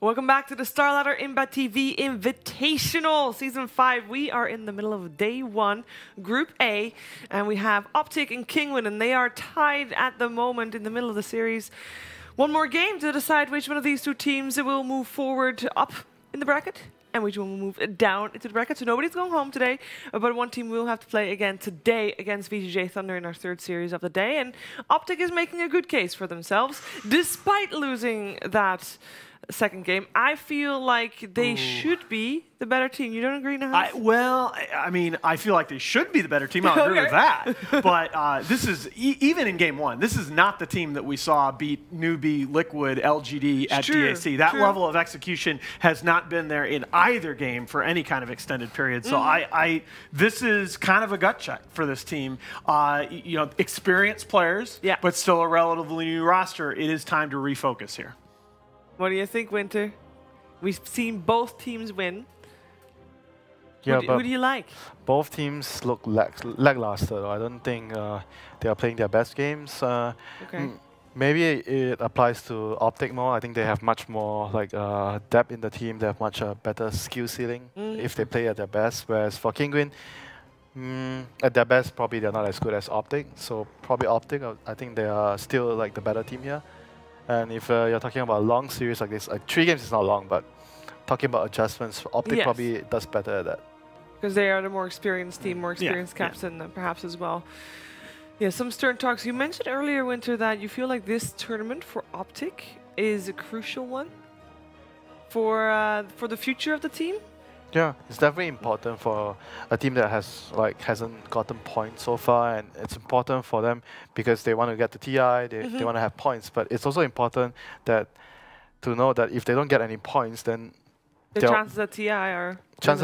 Welcome back to the StarLadder ImbaTV Invitational Season 5. We are in the middle of Day 1, Group A, and we have OpTic and Kinguin, and they are tied at the moment in the middle of the series. One more game to decide which one of these two teams will move forward up in the bracket and which one will move down into the bracket. So nobody's going home today, but one team will have to play again today against VGJ Thunder in our third series of the day. And OpTic is making a good case for themselves, despite losing that second game. I feel like they should be the better team. You don't agree, Nahas? I mean, I feel like they should be the better team. I agree with that. But this is, even in game one, this is not the team that we saw beat newbie Liquid LGD at DAC. That level of execution has not been there in either game for any kind of extended period. So this is kind of a gut check for this team. You know, experienced players, but still a relatively new roster. It is time to refocus here. What do you think, Winter? We've seen both teams win. Yeah, who do you like? Both teams look lackluster. I don't think they are playing their best games. Maybe it applies to OpTic more. I think they have much more depth in the team. They have much better skill ceiling if they play at their best. Whereas for Kinguin, at their best, probably they're not as good as OpTic. So probably OpTic, I think they are still like the better team here. And if you're talking about a long series like this, 3 games is not long, but talking about adjustments, OpTic probably does better at that. Because they are the more experienced team, more experienced captain perhaps as well. Yeah, some stern talks. You mentioned earlier, Winter, that you feel like this tournament for OpTic is a crucial one for the future of the team. Yeah, it's definitely important for a team that hasn't gotten points so far, and it's important for them because they want to get to TI, they want to have points. But it's also important that to know that if they don't get any points, then the chances at TI are they're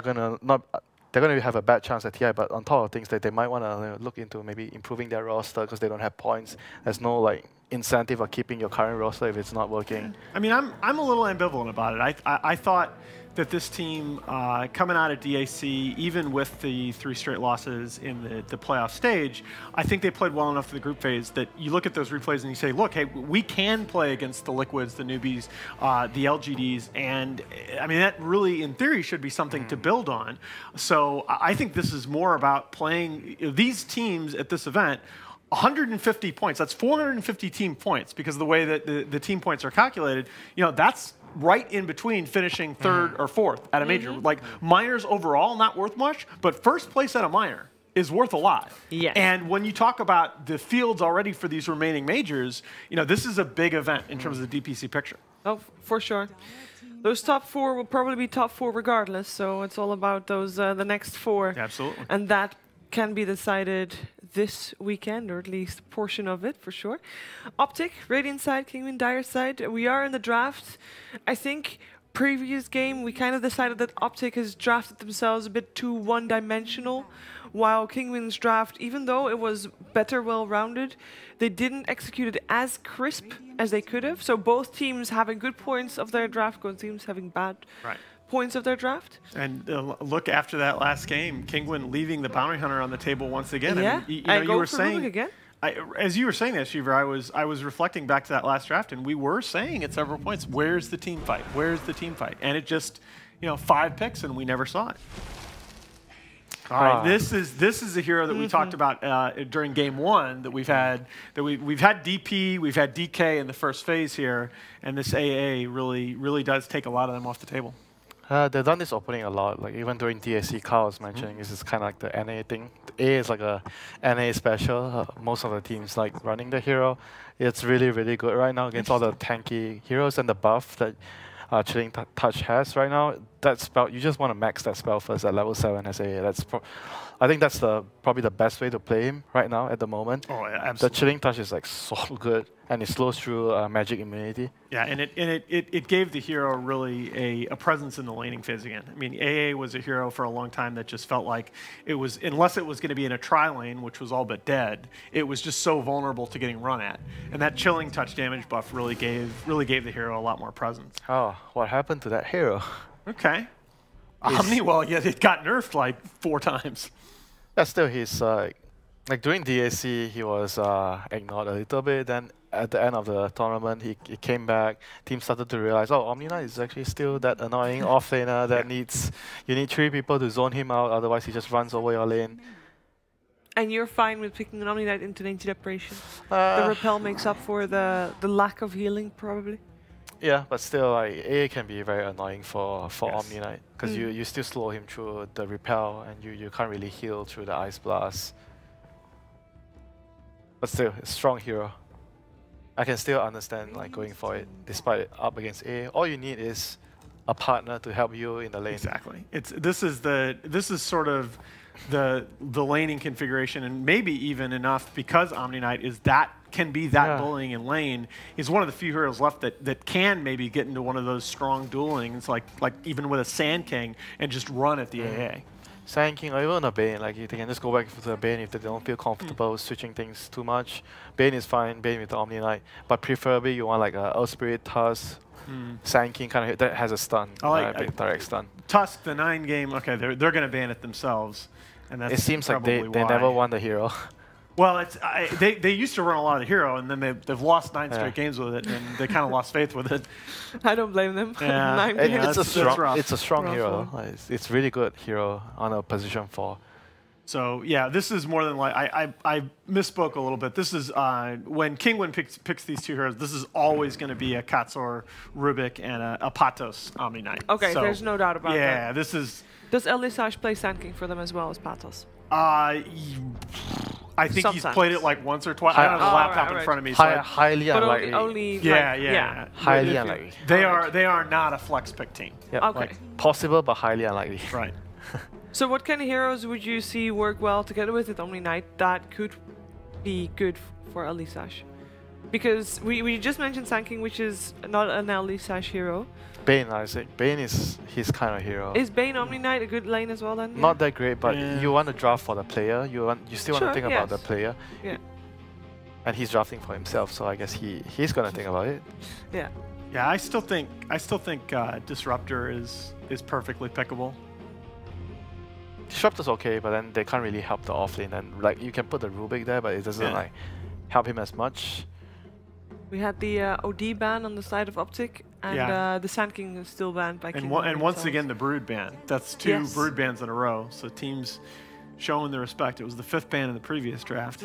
going to have a bad chance at TI. But on top of things, that they might want to look into maybe improving their roster because they don't have points. There's no incentive of keeping your current roster if it's not working. I mean, I'm a little ambivalent about it. I thought that this team, coming out of DAC, even with the 3 straight losses in the playoff stage, I think they played well enough in the group phase that you look at those replays and you say, look, hey, we can play against the Liquids, the newbies, the LGDs, and I mean, that really, in theory, should be something to build on. So I think this is more about playing these teams at this event. 150 points, that's 450 team points, because of the way that the team points are calculated, you know, that's right in between finishing 3rd or 4th at a major. Like, minors overall, not worth much, but first place at a minor is worth a lot. Yes. And when you talk about the fields already for these remaining majors, you know, this is a big event in terms of the DPC picture. Oh, for sure. Those top 4 will probably be top 4 regardless, so it's all about those the next 4. Absolutely. And that can be decided this weekend, or at least a portion of it, for sure. OpTic, Radiant side, Kinguin, Dire side. We are in the draft. I think previous game, we kind of decided that OpTic has drafted themselves a bit too one-dimensional, while Kinguin's draft, even though it was better well-rounded, they didn't execute it as crisp as they could have. So both teams having good points of their draft, both teams having bad points of their draft. And look, after that last game, Kinguin leaving the bounty hunter on the table once again. Yeah, I mean, you know, you were saying again. As you were saying that, Shiver, I was reflecting back to that last draft, and we were saying at several points, where's the team fight? Where's the team fight? And it just, you know, 5 picks, and we never saw it. All right, this is a hero that we talked about during game 1 that we've had DP, we've had DK in the first phase here, and this AA really does take a lot of them off the table. They've done this opening a lot, like even during DAC, Carl was mentioning this is kind of like the NA thing. The A is like a NA special. Most of the teams like running the hero. It's really good right now against all the tanky heroes, and the buff that Chilling Touch has right now. That spell, you just want to max that spell first at level 7 as AA. I think that's probably the best way to play him right now at the moment. Oh, yeah, absolutely. The Chilling Touch is like so good, and it slows through magic immunity. Yeah, and it gave the hero really a presence in the laning phase again. I mean, AA was a hero for a long time that just felt like it was, unless it was going to be in a tri-lane, which was all but dead, it was just so vulnerable to getting run at. And that Chilling Touch damage buff really gave the hero a lot more presence. Oh, what happened to that hero? Okay. Omni, well, yeah, it got nerfed like 4 times. That's still his Like during DAC, he was ignored a little bit. Then at the end of the tournament, he came back. Team started to realize, oh, Omni-Knight is actually still that annoying off-laner that you need 3 people to zone him out, otherwise he just runs over your lane. And you're fine with picking an Omni-Knight into Nature Deprivation? The repel makes up for the lack of healing, probably? Yeah, but still, like, A can be very annoying for Omni-Knight, because you still slow him through the repel, and you can't really heal through the Ice Blast. But still, it's a strong hero. I can still understand like going for it, despite up against A. All you need is a partner to help you in the lane. Exactly. This is sort of the laning configuration, and maybe even enough because Omni-Knight can be that bullying in lane. He's one of the few heroes left that can maybe get into one of those strong duelings, like even with a Sand King, and just run at the AA. Sand King or even a Bane, like they can just go back to the Bane if they don't feel comfortable switching things too much. Bane is fine, Bane with the Omni-Knight, but preferably you want like a Earth Spirit, Tusk, Sand King kind of that has a stun, big direct stun. Tusk, the 9 game, okay, they're going to ban it themselves, and that's it seems like they why. never won the hero. Well, they used to run a lot of the hero, and then they've lost 9 straight games with it, and they kind of lost faith with it. I don't blame them. Yeah. 9 games. It's a strong hero. It's really good hero on a position 4. So yeah, this is more than like I misspoke a little bit. This is when Kinguin picks these 2 heroes. This is always going to be a Katsor, Rubik, and a Patos Omni-Knight. Okay, so there's no doubt about that. Yeah, this is. Does Elisage play Sand King for them as well as Patos? I think he's played it like once or twice. I don't have the laptop in front of me. So highly unlikely. Only yeah. Highly unlikely. They are not a flex pick team. Yep. Okay. Like, possible, but highly unlikely. Right. So what kind of heroes would you see work well together with it Omni-Knight that could be good for Elisage? Because we just mentioned Sand King, which is not an Elisage hero. Bane, Isaac. Bane is his kind of hero. Is Bane Omni-Knight a good lane as well then? Not that great, but you want to draft for the player. You still want to think about the player. Yeah. And he's drafting for himself, so I guess he's gonna think about it. Yeah. Yeah, I still think Disruptor is perfectly pickable. Disruptor's okay, but then they can't really help the offlane, and like you can put the Rubik there, but it doesn't like help him as much. We had the OD ban on the side of OpTic, and the Sand King is still banned by Kinguin. And once again, the Brood ban. That's 2 Brood bans in a row. So teams showing their respect. It was the 5th ban in the previous draft.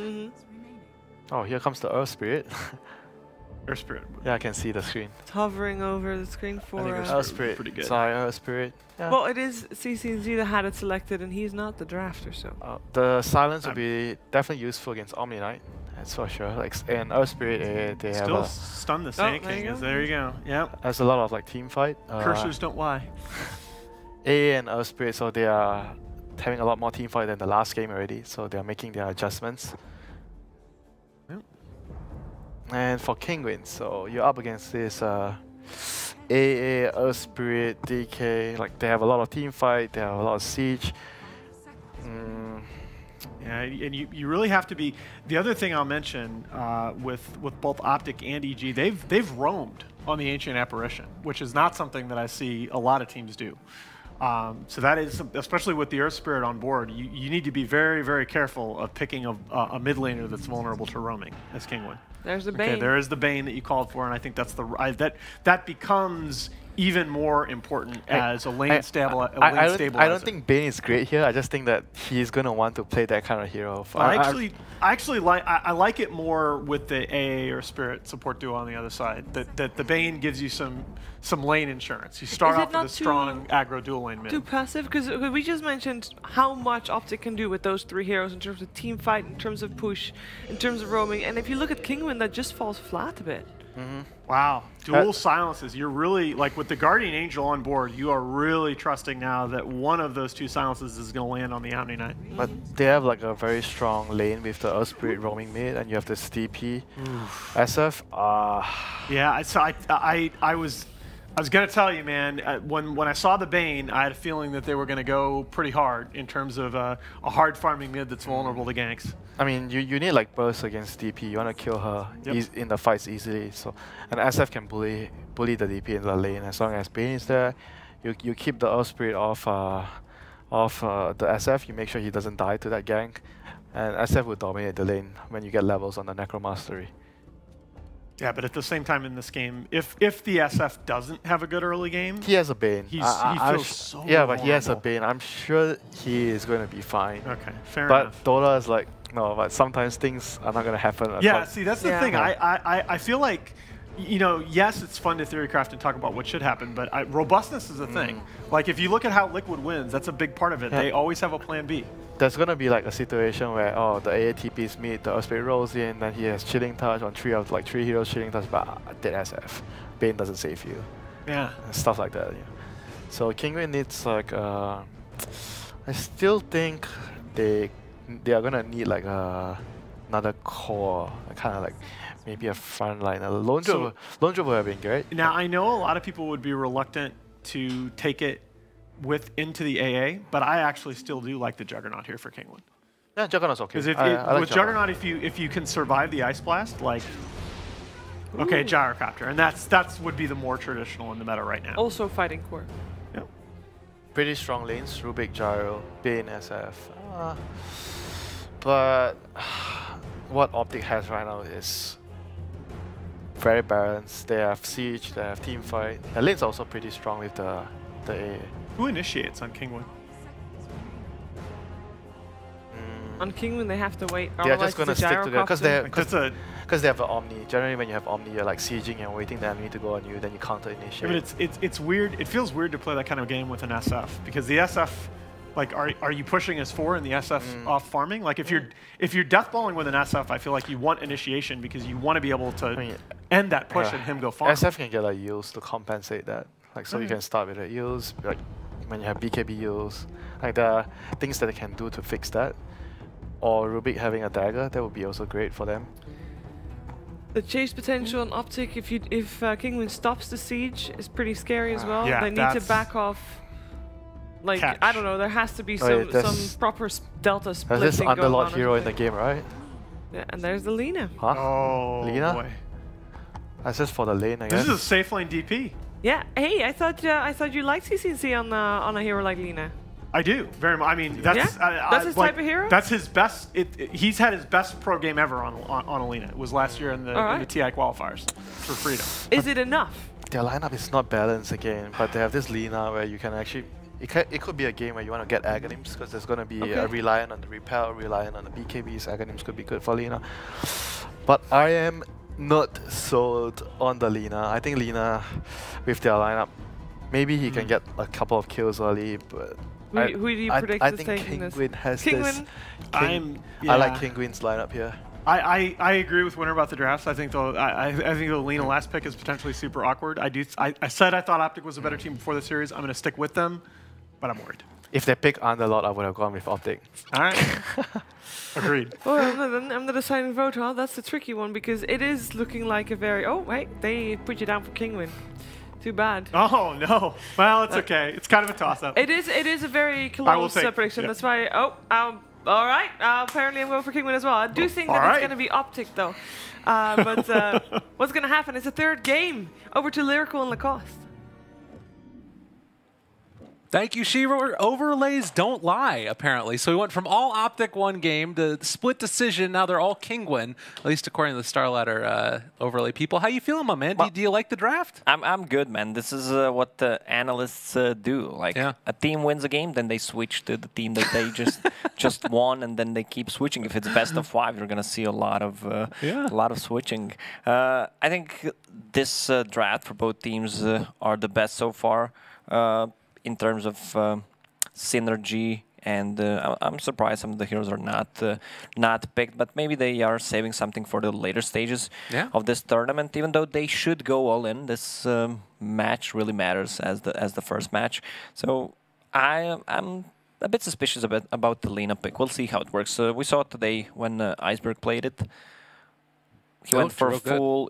Oh, here comes the Earth Spirit. Earth Spirit. Yeah, I can see the screen. It's hovering over the screen for Earth Spirit. Pretty good. Sorry, Earth Spirit. Yeah. Well, it is CCZ that had it selected, and he's not the drafter, so. The silence will be definitely useful against Omni-Knight. That's for sure. Like, and Earth Spirit, they have still stun the Sand King. There you go. Yep. There's a lot of like team fight. Cursors don't lie. A and Earth Spirit, so they are having a lot more team fight than the last game already. So they are making their adjustments. Yep. And for Kinguin, so you're up against this AA, Earth Spirit, DK. Like they have a lot of team fight. They have a lot of siege. Yeah, and you really have to be. The other thing I'll mention with both OpTic and EG, they've roamed on the Ancient Apparition, which is not something that I see a lot of teams do. So that is, especially with the Earth Spirit on board, you need to be very, very careful of picking a mid laner that's vulnerable to roaming as Kinguin. There's the Bane. Okay, there is the Bane that you called for, and I think that's that becomes even more important as a lane stabilizer. I don't think Bane is great here. I just think that he's gonna want to play that kind of hero. I actually like it more with the AA or Spirit support duo on the other side. That the Bane gives you some lane insurance. You start off with a strong aggro dual lane mid. Too passive? Because we just mentioned how much OpTic can do with those 3 heroes in terms of team fight, in terms of push, in terms of roaming. And if you look at Kinguin, that just falls flat a bit. Wow. Dual silences. You're really, like with the Guardian Angel on board, you are really trusting now that one of those 2 silences is going to land on the Omni-Knight. But they have like a very strong lane with the Earth Spirit roaming mid, and you have this DP. SF. Yeah, so I was going to tell you, man, when I saw the Bane, I had a feeling that they were going to go pretty hard in terms of a hard farming mid that's vulnerable to ganks. I mean, you need like burst against DP. You want to kill her in the fights easily. So, and SF can bully the DP in the lane as long as Bane is there. You keep the Earth Spirit off the SF. You make sure he doesn't die to that gank. And SF will dominate the lane when you get levels on the Necromastery. Yeah, but at the same time in this game, if the SF doesn't have a good early game, He has a Bane. he feels so Yeah, but he has a vulnerable. Bane. I'm sure he is going to be fine. Okay, fair But enough. Dota is like, no, but sometimes things are not going to happen. Yeah, see, that's the Yeah. thing. I feel like, you know, yes, it's fun to theorycraft and talk about what should happen, but robustness is a thing. Like, if you look at how Liquid wins, that's a big part of it. Yeah. They always have a plan B. There's going to be like a situation where, oh, the AATPs meet, the Earthspray rolls in, then he has Chilling Touch on 3 heroes Chilling Touch, but dead SF. Bane doesn't save you. Yeah. And stuff like that. Yeah. So Kinguin needs like, I still think they are going to need like another core, kind of like maybe a front liner. Lone Drover would have been great. Now, I know a lot of people would be reluctant to take it into the AA, but I actually still do like the Juggernaut here for Kinguin. Yeah, Juggernaut's okay. Because I like with Juggernaut, if you can survive the Ice Blast, like, okay, Gyrocopter, and that's would be the more traditional in the meta right now. Also fighting core. Yep. Pretty strong lanes, Rubik, Gyro, Bane, SF. But what OpTic has right now is very balanced. They have Siege, they have Teamfight. The lane's also pretty strong with the AA. Who initiates on Kinguin? On Kinguin, they have to wait. They're just gonna stick together because they have an Omni. Generally, when you have Omni, you're like sieging and waiting the enemy to go on you, then you counter initiate. Yeah, but it's weird. It feels weird to play that kind of game with an SF because the SF, like, are you pushing as 4 and the SF off farming? Like, if you're deathballing with an SF, I feel like you want initiation because you want to be able to end that push and him go farm. SF can get like yields to compensate that. Like, so you can start with the yields, like when you have BKB yields, like there are things that they can do to fix that. Or Rubik having a dagger, that would be also great for them. The chase potential on OpTic, if Kinguin stops the siege, is pretty scary as well. Yeah, they need to back off. Like, catch. I don't know, there has to be some proper delta splitting There's this going underlord on or hero in the something. game, right? Yeah, and there's the Lina. Huh? Oh, Lina? boy. That's just for the lane, I guess. This is a safe lane DP. Yeah, hey, I thought you liked CCC on a hero like Lina. I do very much. I mean, that's That's his type of hero? That's his best. He's had his best pro game ever on Alina. It was last year in the TI qualifiers for Freedom. Is it enough? Their lineup is not balanced again, but they have this Lina where you can actually. It could be a game where you want to get Aghanims because there's going to be a reliant on the repel, reliant on the BKBs. Aghanims could be good for Lina. But I am not sold on the Lina. I think Lina, with their lineup, maybe he can get a couple of kills early, but Who do you predict I is think taking this? Kinguin has Kinguin? this. Yeah. I like Kinguin's lineup here. I agree with Winter about the drafts. I think I think the Lina last pick is potentially super awkward. I said I thought OpTic was a better team before the series. I'm going to stick with them, but I'm worried. If they pick Underlord, I would have gone with OpTic. All right. Agreed. Oh, I'm the deciding vote, huh? That's the tricky one because it is looking like a very... Oh, wait, they put you down for Kinguin. Too bad. Oh, no. Well, it's okay. It's kind of a toss-up. It is a very close prediction. That's why... Oh, all right. Apparently I'm going for Kinguin as well. I do think that it's going to be OpTic, though. But what's going to happen is a third game over to Lyrical and Lacoste. Thank you, Shiro. Overlays don't lie, apparently. So we went from all OpTic one game to split decision. Now they're all Kinguin, at least according to the Star Ladder overlay people. How you feeling, my man? Do you like the draft? I'm good, man. This is what the analysts do. Like a team wins a game, then they switch to the team that they just won, and then they keep switching. If it's best of 5, you're gonna see a lot of switching. I think this draft for both teams are the best so far. In terms of synergy, and I'm surprised some of the heroes are not picked, but maybe they are saving something for the later stages of this tournament. Even though they should go all in, this match really matters as the first match. So I'm a bit suspicious about the Lina pick. We'll see how it works. We saw it today when Iceberg played it. He went for full,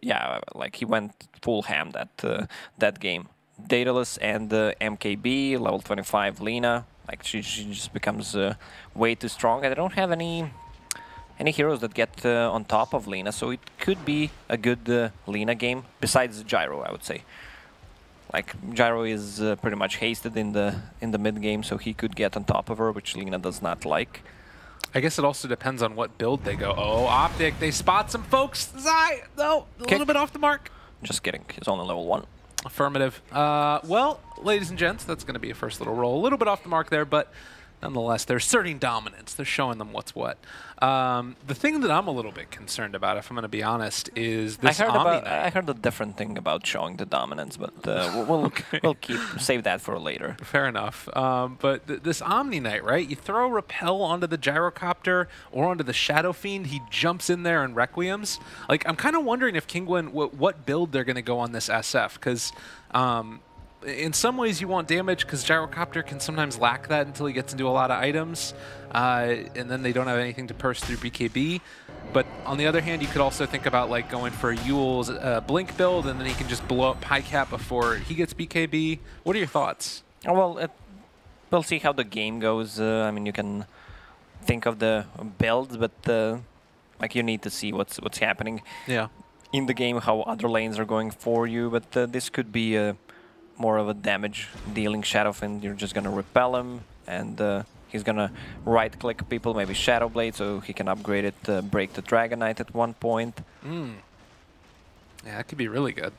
like he went full ham that game. Daedalus and MKB, level 25 Lina. Like she just becomes way too strong, and I don't have any heroes that get on top of Lina, so it could be a good Lina game. Besides Gyro, I would say. Like Gyro is pretty much hasted in the mid game, so he could get on top of her, which Lina does not like. I guess it also depends on what build they go. Oh, OpTic, they spot some folks. Zai, no, a little bit off the mark. Just kidding, he's only level 1. Affirmative. Well, ladies and gents, that's going to be a first little roll. A little bit off the mark there, but nonetheless, they're asserting dominance. They're showing them what's what. The thing that I'm a little bit concerned about, if I'm going to be honest, is this I heard a different thing about showing the dominance, but we'll save that for later. Fair enough. But this Omni Knight, right? You throw Repel onto the Gyrocopter or onto the Shadow Fiend, he jumps in there and Requiems. Like, I'm kind of wondering if Kinguin, what build they're going to go on this SF, because in some ways you want damage because Gyrocopter can sometimes lack that until he gets into a lot of items, and then they don't have anything to purse through BKB. But on the other hand, you could also think about like going for Yule's Blink build, and then he can just blow up Pycap before he gets BKB. What are your thoughts? Well, we'll see how the game goes. I mean, you can think of the builds, but like you need to see what's happening in the game, how other lanes are going for you. But this could be more of a damage-dealing Shadow Fiend. You're just gonna repel him, and he's gonna right-click people, maybe Shadow Blade, so he can upgrade it, break the Dragon Knight at one point. Yeah, that could be really good.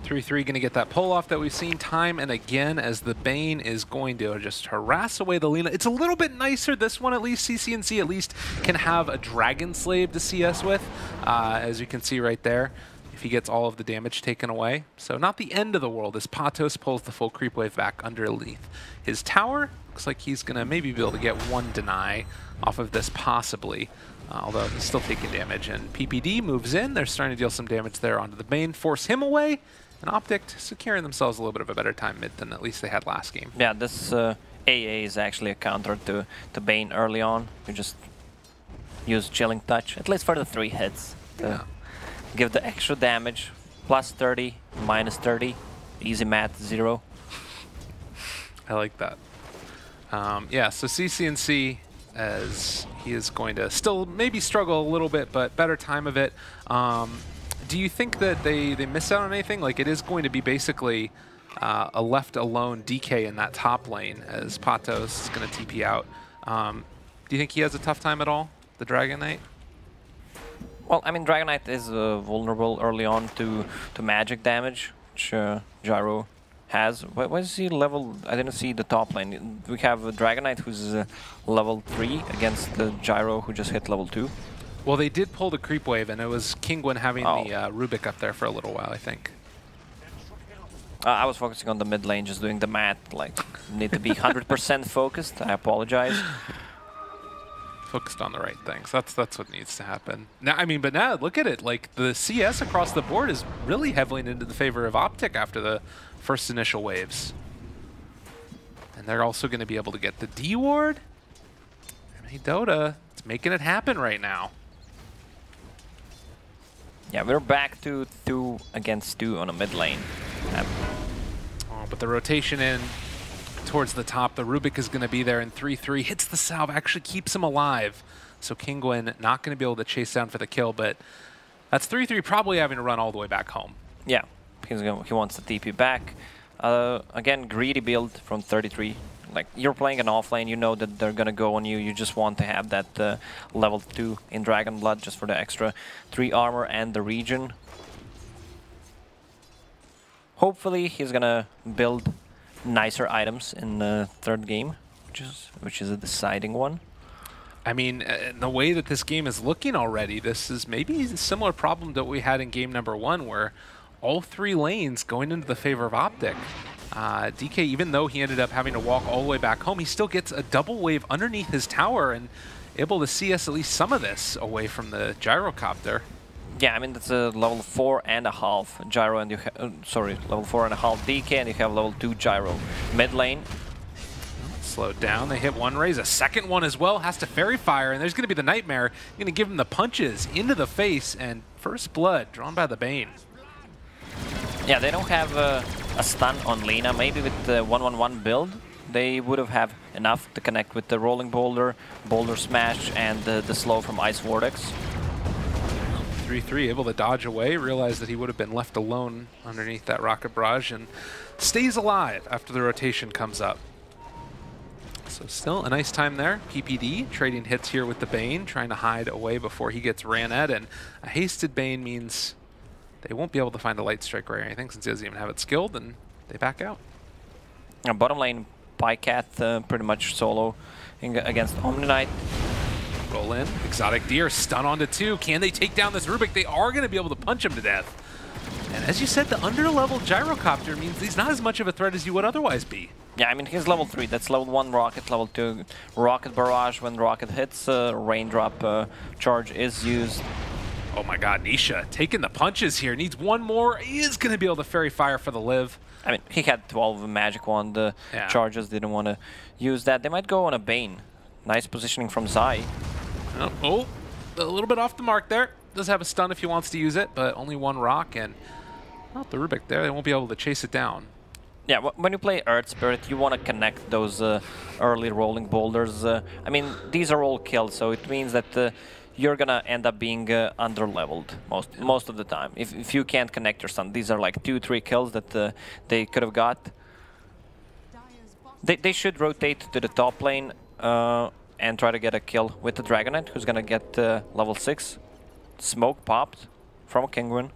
3-3 gonna get that pull-off that we've seen time and again as the Bane is going to just harass away the Lina. It's a little bit nicer, this one at least. CCNC at least can have a Dragon Slave to CS with, as you can see right there, if he gets all of the damage taken away. So not the end of the world as Patos pulls the full creep wave back underneath his tower. Looks like he's going to maybe be able to get one deny off of this possibly, although he's still taking damage. And PPD moves in. They're starting to deal some damage there onto the Bane, force him away, and OpTic securing themselves a little bit of a better time mid than at least they had last game. Yeah, this AA is actually a counter to Bane early on. You just use Chilling Touch, at least for the 3 hits. Give the extra damage, plus 30, minus 30, easy math, 0. I like that. Yeah, so CCNC, as he is going to still maybe struggle a little bit, but better time of it. Do you think that they miss out on anything? Like, it is going to be basically a left alone DK in that top lane as Patos is going to TP out. Do you think he has a tough time at all, the Dragon Knight? Well, I mean, Dragon Knight is vulnerable early on to magic damage, which Gyro has. Why is he level? I didn't see the top lane. We have a Dragon Knight who's level 3 against the Gyro who just hit level 2. Well, they did pull the creep wave, and it was Kinguin having the Rubik up there for a little while, I think. I was focusing on the mid lane, just doing the math. Like, need to be 100% focused. I apologize. Focused on the right things. That's what needs to happen. Now, I mean, but now look at it. Like, the CS across the board is really heavily into the favor of OpTic after the first initial waves. And they're also going to be able to get the D ward. And hey, Dota, it's making it happen right now. Yeah, we're back to 2 against 2 on a mid lane. Oh, but the rotation in towards the top, the Rubik is going to be there, and 3-3 hits the salve, actually keeps him alive. So Kinguin not going to be able to chase down for the kill, but that's 3-3 probably having to run all the way back home. Yeah, he wants the TP back. Again, greedy build from 33. Like, you're playing an offlane, you know that they're going to go on you. You just want to have that level 2 in Dragon Blood just for the extra 3 armor and the regen. Hopefully he's going to build nicer items in the 3rd game, which is a deciding one. I mean, the way that this game is looking already, this is maybe a similar problem that we had in game number 1, where all 3 lanes going into the favor of OpTic. DK, even though he ended up having to walk all the way back home, he still gets a double wave underneath his tower and able to CS at least some of this away from the Gyrocopter. Yeah, I mean, that's a level 4.5 Gyro, and you level 4.5 DK, and you have level 2 Gyro. Mid lane. Slowed down, they hit one raise, a second one as well, has to Fairy Fire, and there's going to be the Nightmare, going to give him the punches into the face, and first blood drawn by the Bane. Yeah, they don't have a stun on Lina. Maybe with the 1-1-1 build, they would have enough to connect with the Rolling Boulder, Boulder Smash, and the slow from Ice Vortex. 3-3 able to dodge away, realized that he would have been left alone underneath that Rocket Barrage, and stays alive after the rotation comes up. So still a nice time there. PPD trading hits here with the Bane, trying to hide away before he gets ran at, and a hasted Bane means they won't be able to find a Light Strike or anything since he doesn't even have it skilled, and they back out. Bottom lane, Pycat pretty much solo against Omni Knight. Roll in, Exotic Deer, stun onto 2. Can they take down this Rubik? They are going to be able to punch him to death. And as you said, the under-leveled Gyrocopter means he's not as much of a threat as you would otherwise be. Yeah, I mean, he's level 3. That's level 1 Rocket, level 2 Rocket Barrage. When Rocket hits, Raindrop charge is used. Oh my god, Nisha taking the punches here. Needs one more. He is going to be able to Fairy Fire for the live. I mean, he had 12 Magic Wand charges. Didn't want to use that. They might go on a Bane. Nice positioning from Zai. Oh, a little bit off the mark there. Does have a stun if he wants to use it, but only one rock, and the Rubik there, they won't be able to chase it down. Yeah, when you play Earth Spirit, you want to connect those early rolling boulders. I mean, these are all kills, so it means that you're gonna end up being under-leveled most of the time. If you can't connect your stun, these are like 2-3 kills that they could have got. They should rotate to the top lane and try to get a kill with the Dragonite, who's gonna get level 6. Smoke popped from Kinguin.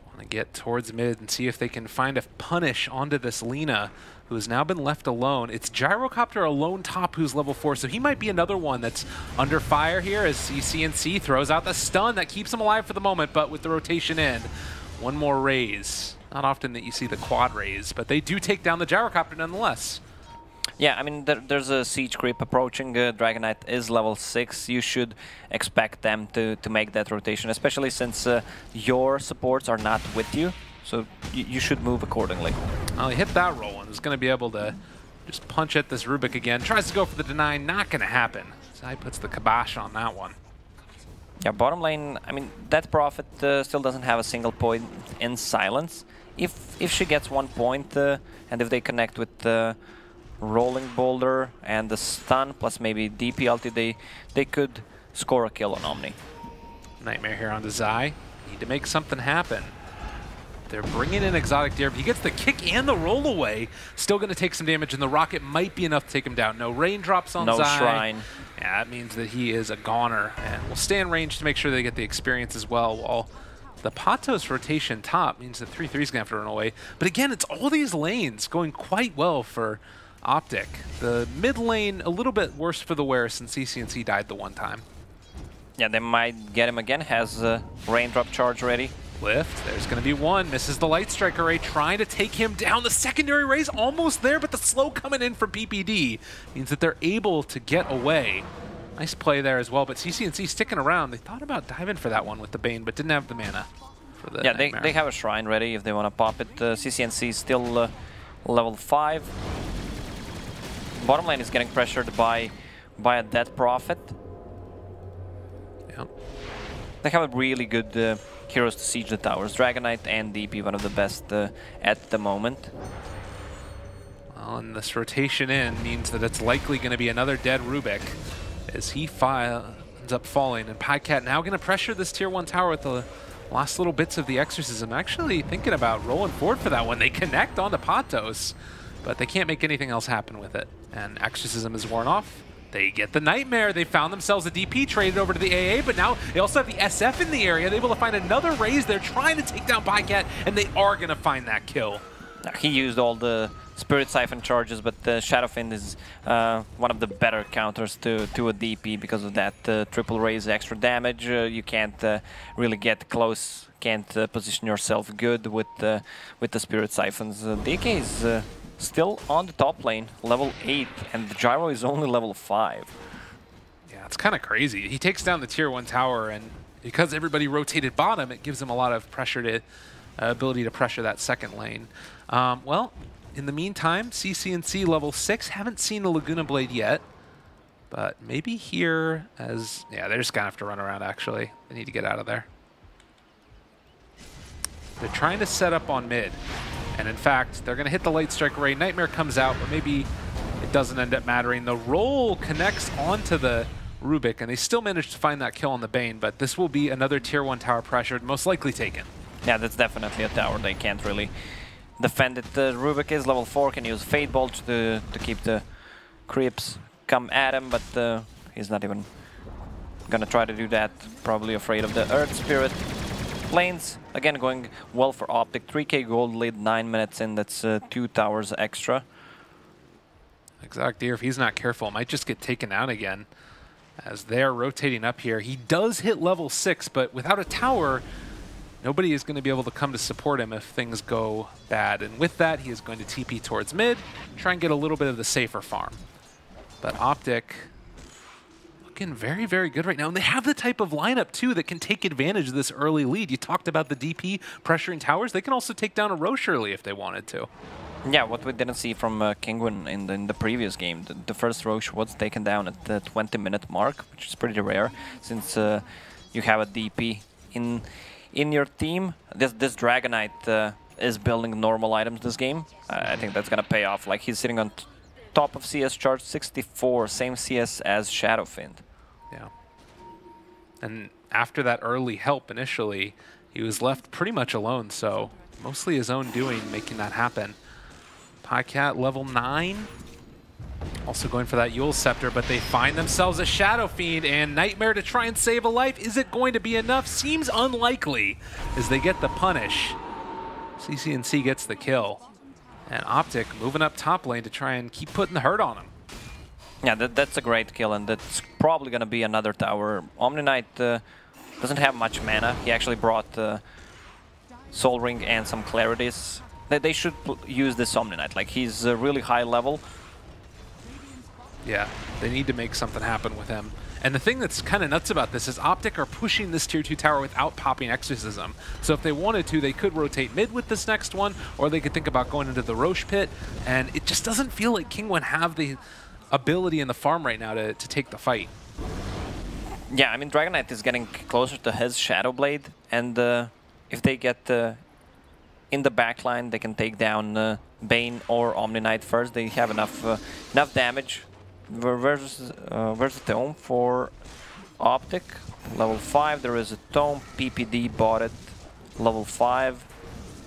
Want to get towards mid and see if they can find a punish onto this Lina, who has now been left alone. It's Gyrocopter alone top who's level 4, so he might be another one that's under fire here as CNC throws out the stun that keeps him alive for the moment, but with the rotation in, one more raise. Not often that you see the quad raise, but they do take down the Gyrocopter nonetheless. Yeah, I mean, there's a siege creep approaching. Dragonite is level 6. You should expect them to make that rotation, especially since your supports are not with you. So you should move accordingly. Well, he hit that roll and is going to be able to just punch at this Rubik again. Tries to go for the deny, not going to happen. Zai puts the kibosh on that one. Yeah, bottom lane, I mean, that Prophet still doesn't have a single point in silence. If she gets 1 point, and if they connect with the Rolling Boulder and the stun, plus maybe DP ulti, they could score a kill on Omni. Nightmare here on the Zai. Need to make something happen. They're bringing in Exotic Deer. If he gets the kick and the roll away, still going to take some damage, and the rocket might be enough to take him down. No raindrops on Zai. No shrine. Yeah, that means that he is a goner, and will stay in range to make sure they get the experience as well. While the Patos rotation top means that 3-3 is going to have to run away. But again, it's all these lanes going quite well for OpTic. The mid lane a little bit worse for the wear since CCNC died the one time. Yeah, they might get him again. Has a raindrop charge ready. Lift, there's going to be one. Misses the Light Strike array, trying to take him down. The secondary raise almost there, but the slow coming in from PPD means that they're able to get away. Nice play there as well, but CCNC sticking around. They thought about diving for that one with the Bane, but didn't have the mana for the Nightmare. they have a shrine ready if they want to pop it. CCNC is still level 5. Bottom lane is getting pressured by a dead Prophet. Yep. They have a really good heroes to siege the towers. Dragonite and DP, one of the best at the moment. Well, and this rotation in means that it's likely going to be another dead Rubik as he ends up falling. And Pycat now going to pressure this tier 1 tower with the last little bits of the Exorcism. Actually thinking about rolling forward for that one. They connect onto Patos, but they can't make anything else happen with it. And Exorcism is worn off. They get the Nightmare. They found themselves a DP, traded over to the AA, but now they also have the SF in the area. They're able to find another raise. They're trying to take down Pycat, and they are going to find that kill. He used all the Spirit Siphon charges, but the Shadowfin is one of the better counters to a DP because of that triple raise extra damage. You can't really get close, can't position yourself good with the Spirit Siphons. DK is still on the top lane, level 8, and the Gyro is only level 5. Yeah, it's kind of crazy. He takes down the tier 1 tower, and because everybody rotated bottom, it gives him a lot of pressure to ability to pressure that second lane. Well, in the meantime, CCNC level 6, haven't seen a Laguna Blade yet, but maybe here as, yeah, they're just gonna have to run around actually. They need to get out of there. They're trying to set up on mid. And in fact, they're going to hit the Light Strike array. Nightmare comes out, but maybe it doesn't end up mattering. The roll connects onto the Rubik, and they still manage to find that kill on the Bane, but this will be another tier 1 tower pressured, most likely taken. Yeah, that's definitely a tower. They can't really defend it. The Rubik is level 4, can use Fade Bolt to keep the creeps come at him, but he's not even gonna try to do that. Probably afraid of the Earth Spirit. Lanes, again, going well for OpTic. 3k gold lead, 9 minutes in. That's 2 towers extra. Exotic, if he's not careful, might just get taken out again as they're rotating up here. He does hit level 6, but without a tower, nobody is going to be able to come to support him if things go bad. And with that, he is going to TP towards mid, try and get a little bit of the safer farm. But OpTic looking very, very good right now. And they have the type of lineup, too, that can take advantage of this early lead. You talked about the DP pressuring towers. They can also take down a Roche early if they wanted to. Yeah, what we didn't see from Kinguin in the previous game. The first Roche was taken down at the 20-minute mark, which is pretty rare, since you have a DP in your team. This Dragonite is building normal items this game. I think that's going to pay off. Like, he's sitting on top of CS charge 64, same CS as Shadowfiend. Yeah. And after that early help initially, he was left pretty much alone, so mostly his own doing making that happen. Pycat level 9. Also going for that Yule Scepter, but they find themselves a Shadow Fiend and Nightmare to try and save a life. Is it going to be enough? Seems unlikely as they get the punish. CCNC gets the kill. And OpTic moving up top lane to try and keep putting the hurt on him. Yeah, that's a great kill, and that's probably going to be another tower. Omni Knight doesn't have much mana. He actually brought Soul Ring and some Clarities. They should use this Omni Knight. Like, he's really high level. Yeah, they need to make something happen with him. And the thing that's kind of nuts about this is OpTic are pushing this tier 2 tower without popping Exorcism. So if they wanted to, they could rotate mid with this next one, or they could think about going into the Roche pit. And it just doesn't feel like Kinguin have the ability in the farm right now to take the fight. Yeah, I mean, Dragonite is getting closer to his Shadow Blade, and if they get in the backline, they can take down Bane or Omni Knight first. They have enough damage. Where's the tome for OpTic? Level 5. There is a tome. PPD bought it. Level 5.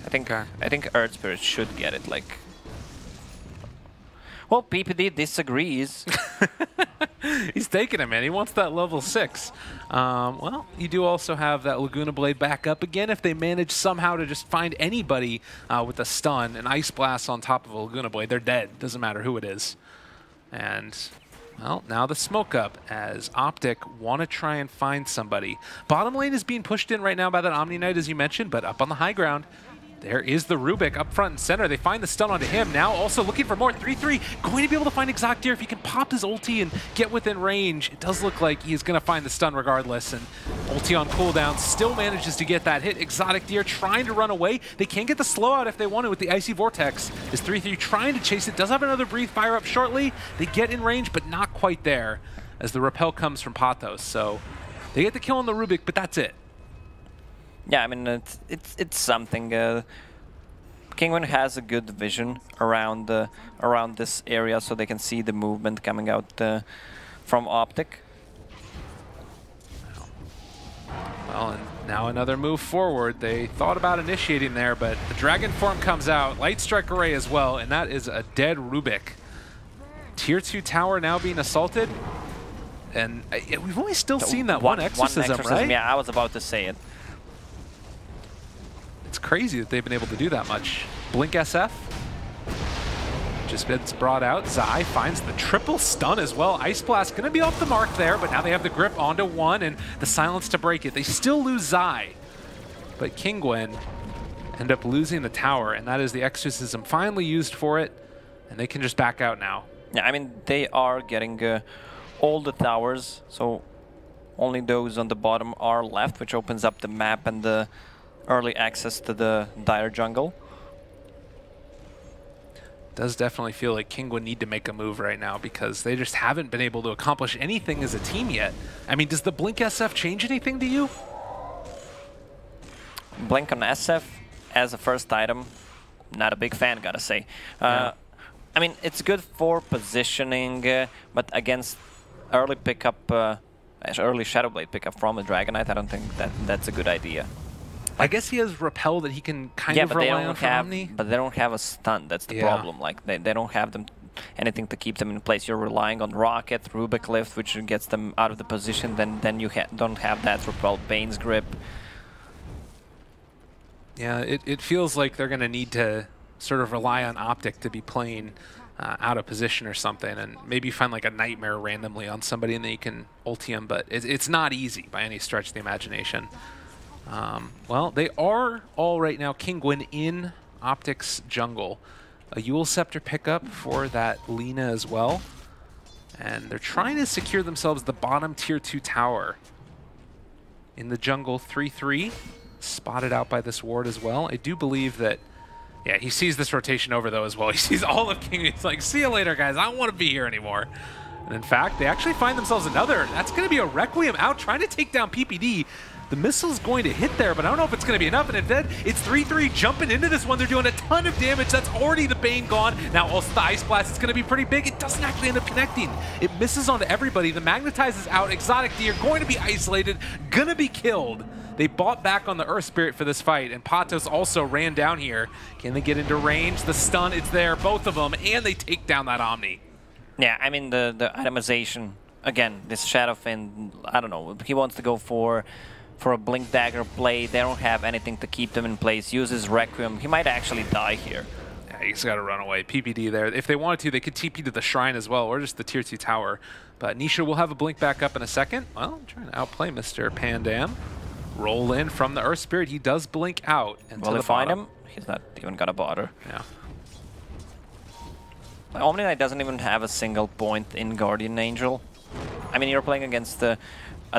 I think Earth Spirit should get it. Like, well, PPD disagrees. He's taking him, man. He wants that level 6. Well, you do also have that Laguna Blade back up again if they manage somehow to just find anybody with a stun. An Ice Blast on top of a Laguna Blade. They're dead. Doesn't matter who it is. And, well, now the smoke up as OpTic want to try and find somebody. Bottom lane is being pushed in right now by that Omni Knight, as you mentioned, but up on the high ground, there is the Rubik up front and center. They find the stun onto him. Now also looking for more. 3-3. Going to be able to find Exotic if he can pop his ulti and get within range. It does look like he is going to find the stun regardless. And ulti on cooldown still manages to get that hit. Exotic Deer trying to run away. They can get the slow out if they want to with the Icy Vortex. Is 3-3 trying to chase it. Does have another Breathe Fire up shortly. They get in range, but not quite there as the repel comes from Pathos. So they get the kill on the Rubik, but that's it. Yeah, I mean, it's something. Kinguin has a good vision around this area, so they can see the movement coming out from OpTic. Well, and now another move forward. They thought about initiating there, but the Dragon Form comes out, Light Strike Array as well, and that is a dead Rubik. Tier 2 tower now being assaulted, and we've only still seen that one exorcism, right? Yeah, I was about to say it. It's crazy that they've been able to do that much. Blink SF just gets brought out. Zai finds the triple stun as well. Ice Blast going to be off the mark there, but now they have the grip onto one and the silence to break it. They still lose Zai, but Kinguin end up losing the tower, and that is the exorcism finally used for it, and they can just back out now. Yeah, I mean, they are getting all the towers, so only those on the bottom are left, which opens up the map and the early access to the Dire Jungle. Does definitely feel like Kinguin need to make a move right now because they just haven't been able to accomplish anything as a team yet. I mean, does the Blink SF change anything to you? Blink on SF as a first item, not a big fan, gotta say. Yeah. I mean, it's good for positioning, but against early pickup, early Shadow Blade pickup from a Dragonite, I don't think that's a good idea. I guess he has repel that he can kind of rely on from Omni. But they don't have a stun. That's the problem. Like they don't have them anything to keep them in place. You're relying on Rocket, Rubik Lift, which gets them out of the position. Then you don't have that Repel Bane's Grip. Yeah, it feels like they're going to need to sort of rely on OpTic to be playing out of position or something, and maybe find like a Nightmare randomly on somebody and then you can ulti him, but it's not easy by any stretch of the imagination. Well, they are all right now Kinguin in OpTic's jungle. A Eul Scepter pickup for that Lina as well. And they're trying to secure themselves the bottom tier 2 tower. In the jungle, 3-3. Spotted out by this ward as well. I do believe that, yeah, he sees this rotation over though as well. He sees all of King. He's like, see you later, guys. I don't want to be here anymore. And in fact, they actually find themselves another. That's going to be a Requiem out trying to take down PPD. The missile's going to hit there, but I don't know if it's going to be enough. And instead, it's 3-3 jumping into this one. They're doing a ton of damage. That's already the Bane gone. Now also the Ice Blast is going to be pretty big. It doesn't actually end up connecting. It misses onto everybody. The Magnetize is out. Exotic D are going to be isolated, going to be killed. They bought back on the Earth Spirit for this fight, and Patos also ran down here. Can they get into range? The stun, it's there, both of them, and they take down that Omni. Yeah, I mean, the itemization, again, this Shadowfin, I don't know, he wants to go for a Blink Dagger blade. They don't have anything to keep them in place. Uses Requiem. He might actually die here. Yeah, he's got to run away. PPD there. If they wanted to, they could TP to the Shrine as well, or just the tier 2 tower. But Nisha will have a Blink back up in a second. Well, trying to outplay Mr. Pandam. Roll in from the Earth Spirit. He does blink out. Will they find him? He's not even gonna bother. Yeah. Omni Knight doesn't even have a single point in Guardian Angel. I mean, you're playing against a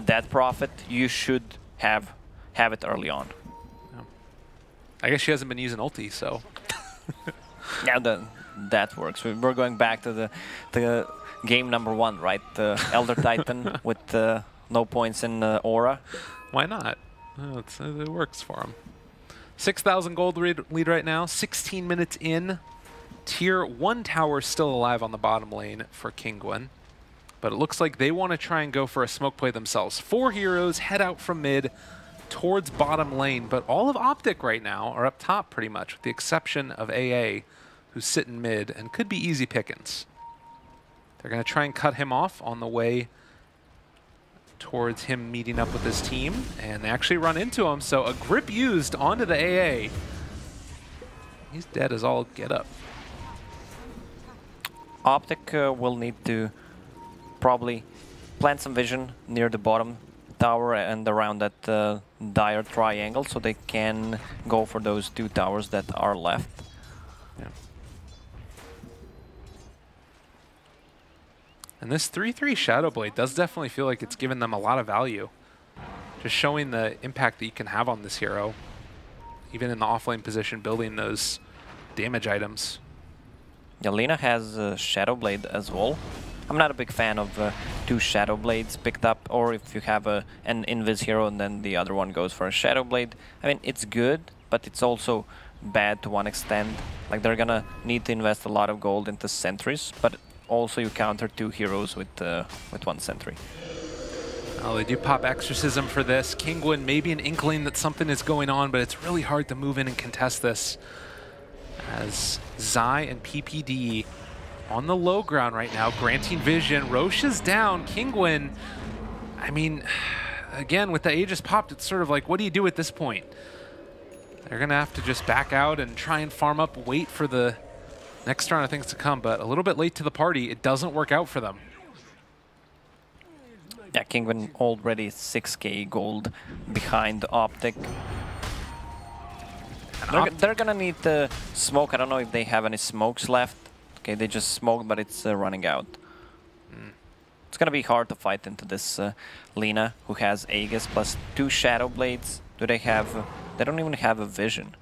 Dead Prophet. You should have it early on. Yeah. I guess she hasn't been using ulti, so. Yeah, that works. We're going back to the game number 1, right? The Elder Titan with no points in Aura. Why not? Oh, it works for him. 6,000 gold lead right now. 16 minutes in. Tier 1 tower still alive on the bottom lane for Kinguin. But it looks like they want to try and go for a smoke play themselves. 4 heroes head out from mid towards bottom lane. But all of OpTic right now are up top pretty much, with the exception of AA, who's sitting mid and could be easy pickings. They're going to try and cut him off on the way towards him meeting up with his team, and they actually run into him, so a grip used onto the AA. He's dead as all get up. OpTic will need to probably plant some vision near the bottom tower and around that dire triangle, so they can go for those 2 towers that are left. Yeah. And this 3-3 Shadowblade does definitely feel like it's given them a lot of value. Just showing the impact that you can have on this hero. Even in the offlane position, building those damage items. Yeah, Lina has Shadowblade as well. I'm not a big fan of 2 Shadowblades picked up, or if you have an Invis hero and then the other one goes for a Shadowblade. I mean, it's good, but it's also bad to one extent. Like, they're gonna need to invest a lot of gold into sentries, but also you counter 2 heroes with 1 sentry. Oh, they do pop Exorcism for this. Kinguin, maybe an inkling that something is going on, but it's really hard to move in and contest this. As Zai and PPD on the low ground right now, granting vision. Roche is down. Kinguin, I mean, again, with the Aegis popped, it's sort of like, what do you do at this point? They're going to have to just back out and try and farm up, wait for the next round of things to come, but a little bit late to the party. It doesn't work out for them. Yeah, Kinguin already 6k gold behind OpTic. They're gonna need the smoke. I don't know if they have any smokes left. Okay, they just smoked, but it's running out. It's gonna be hard to fight into this Lina, who has Aegis plus 2 Shadow Blades. Do they have... they don't even have a vision.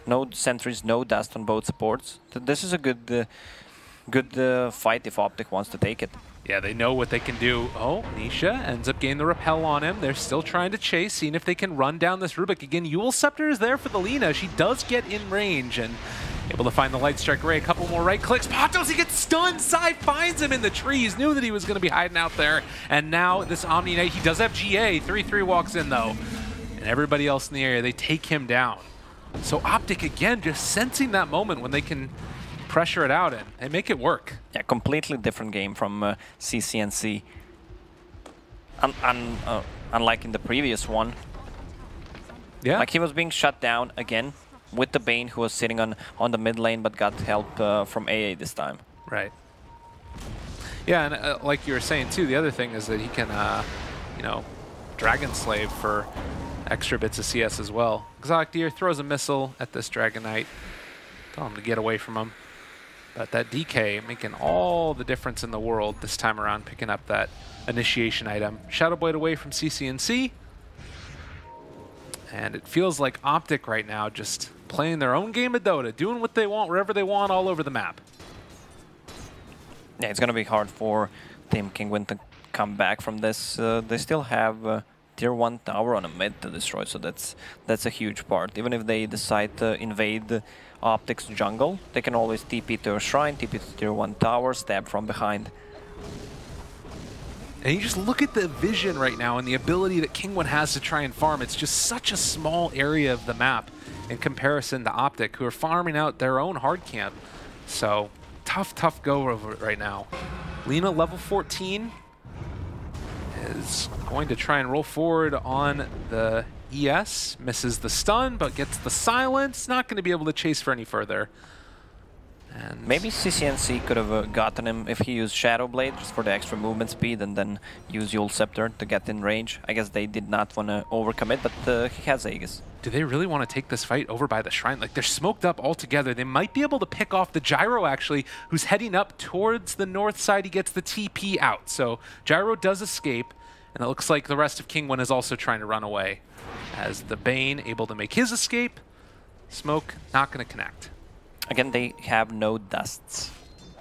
No sentries, no dust on both supports. This is a good fight if OpTic wants to take it. Yeah, they know what they can do. Oh, Nisha ends up getting the repel on him. They're still trying to chase, seeing if they can run down this Rubik. Again, Eul Scepter is there for the Lina. She does get in range and able to find the Light Strike Ray. A couple more right clicks. Patos, he gets stunned. Sai finds him in the trees. Knew that he was going to be hiding out there. And now this Omni Knight, he does have GA. 3-3 walks in, though. And everybody else in the area, they take him down. So OpTic, again, just sensing that moment when they can pressure it out and make it work. Yeah, completely different game from CCNC. Unlike in the previous one. Yeah. Like he was being shut down again with the Bane, who was sitting on the mid lane but got help from AA this time. Right. Yeah, and like you were saying too, the other thing is that he can, you know, Dragon Slave for extra bits of CS as well. Exotic Deer throws a missile at this Dragon Knight. Tell him to get away from him. But that DK making all the difference in the world this time around, picking up that initiation item. Shadow Blade away from CCNC. And it feels like OpTic right now just playing their own game of Dota, doing what they want, wherever they want, all over the map. Yeah, it's going to be hard for Team Kinguin to come back from this. They still have tier 1 tower on a mid to destroy, so that's a huge part. Even if they decide to invade OpTic's jungle, they can always TP to a shrine, TP to tier 1 tower, stab from behind. And you just look at the vision right now and the ability that Kinguin has to try and farm. It's just such a small area of the map in comparison to OpTic, who are farming out their own hard camp. So tough go over it right now. Lina, level 14, is going to try and roll forward on the ES. Misses the stun, but gets the silence. Not going to be able to chase for any further. And maybe CCNC could have gotten him if he used Shadow Blade just for the extra movement speed and then use Yule Scepter to get in range. I guess they did not want to overcommit, but he has Aegis. Do they really want to take this fight over by the shrine? Like, they're smoked up altogether. They might be able to pick off the Gyro, actually, who's heading up towards the north side. He gets the TP out. So Gyro does escape, and it looks like the rest of Kinguin is also trying to run away. As the Bane able to make his escape, Smoke not going to connect. Again, they have no dusts,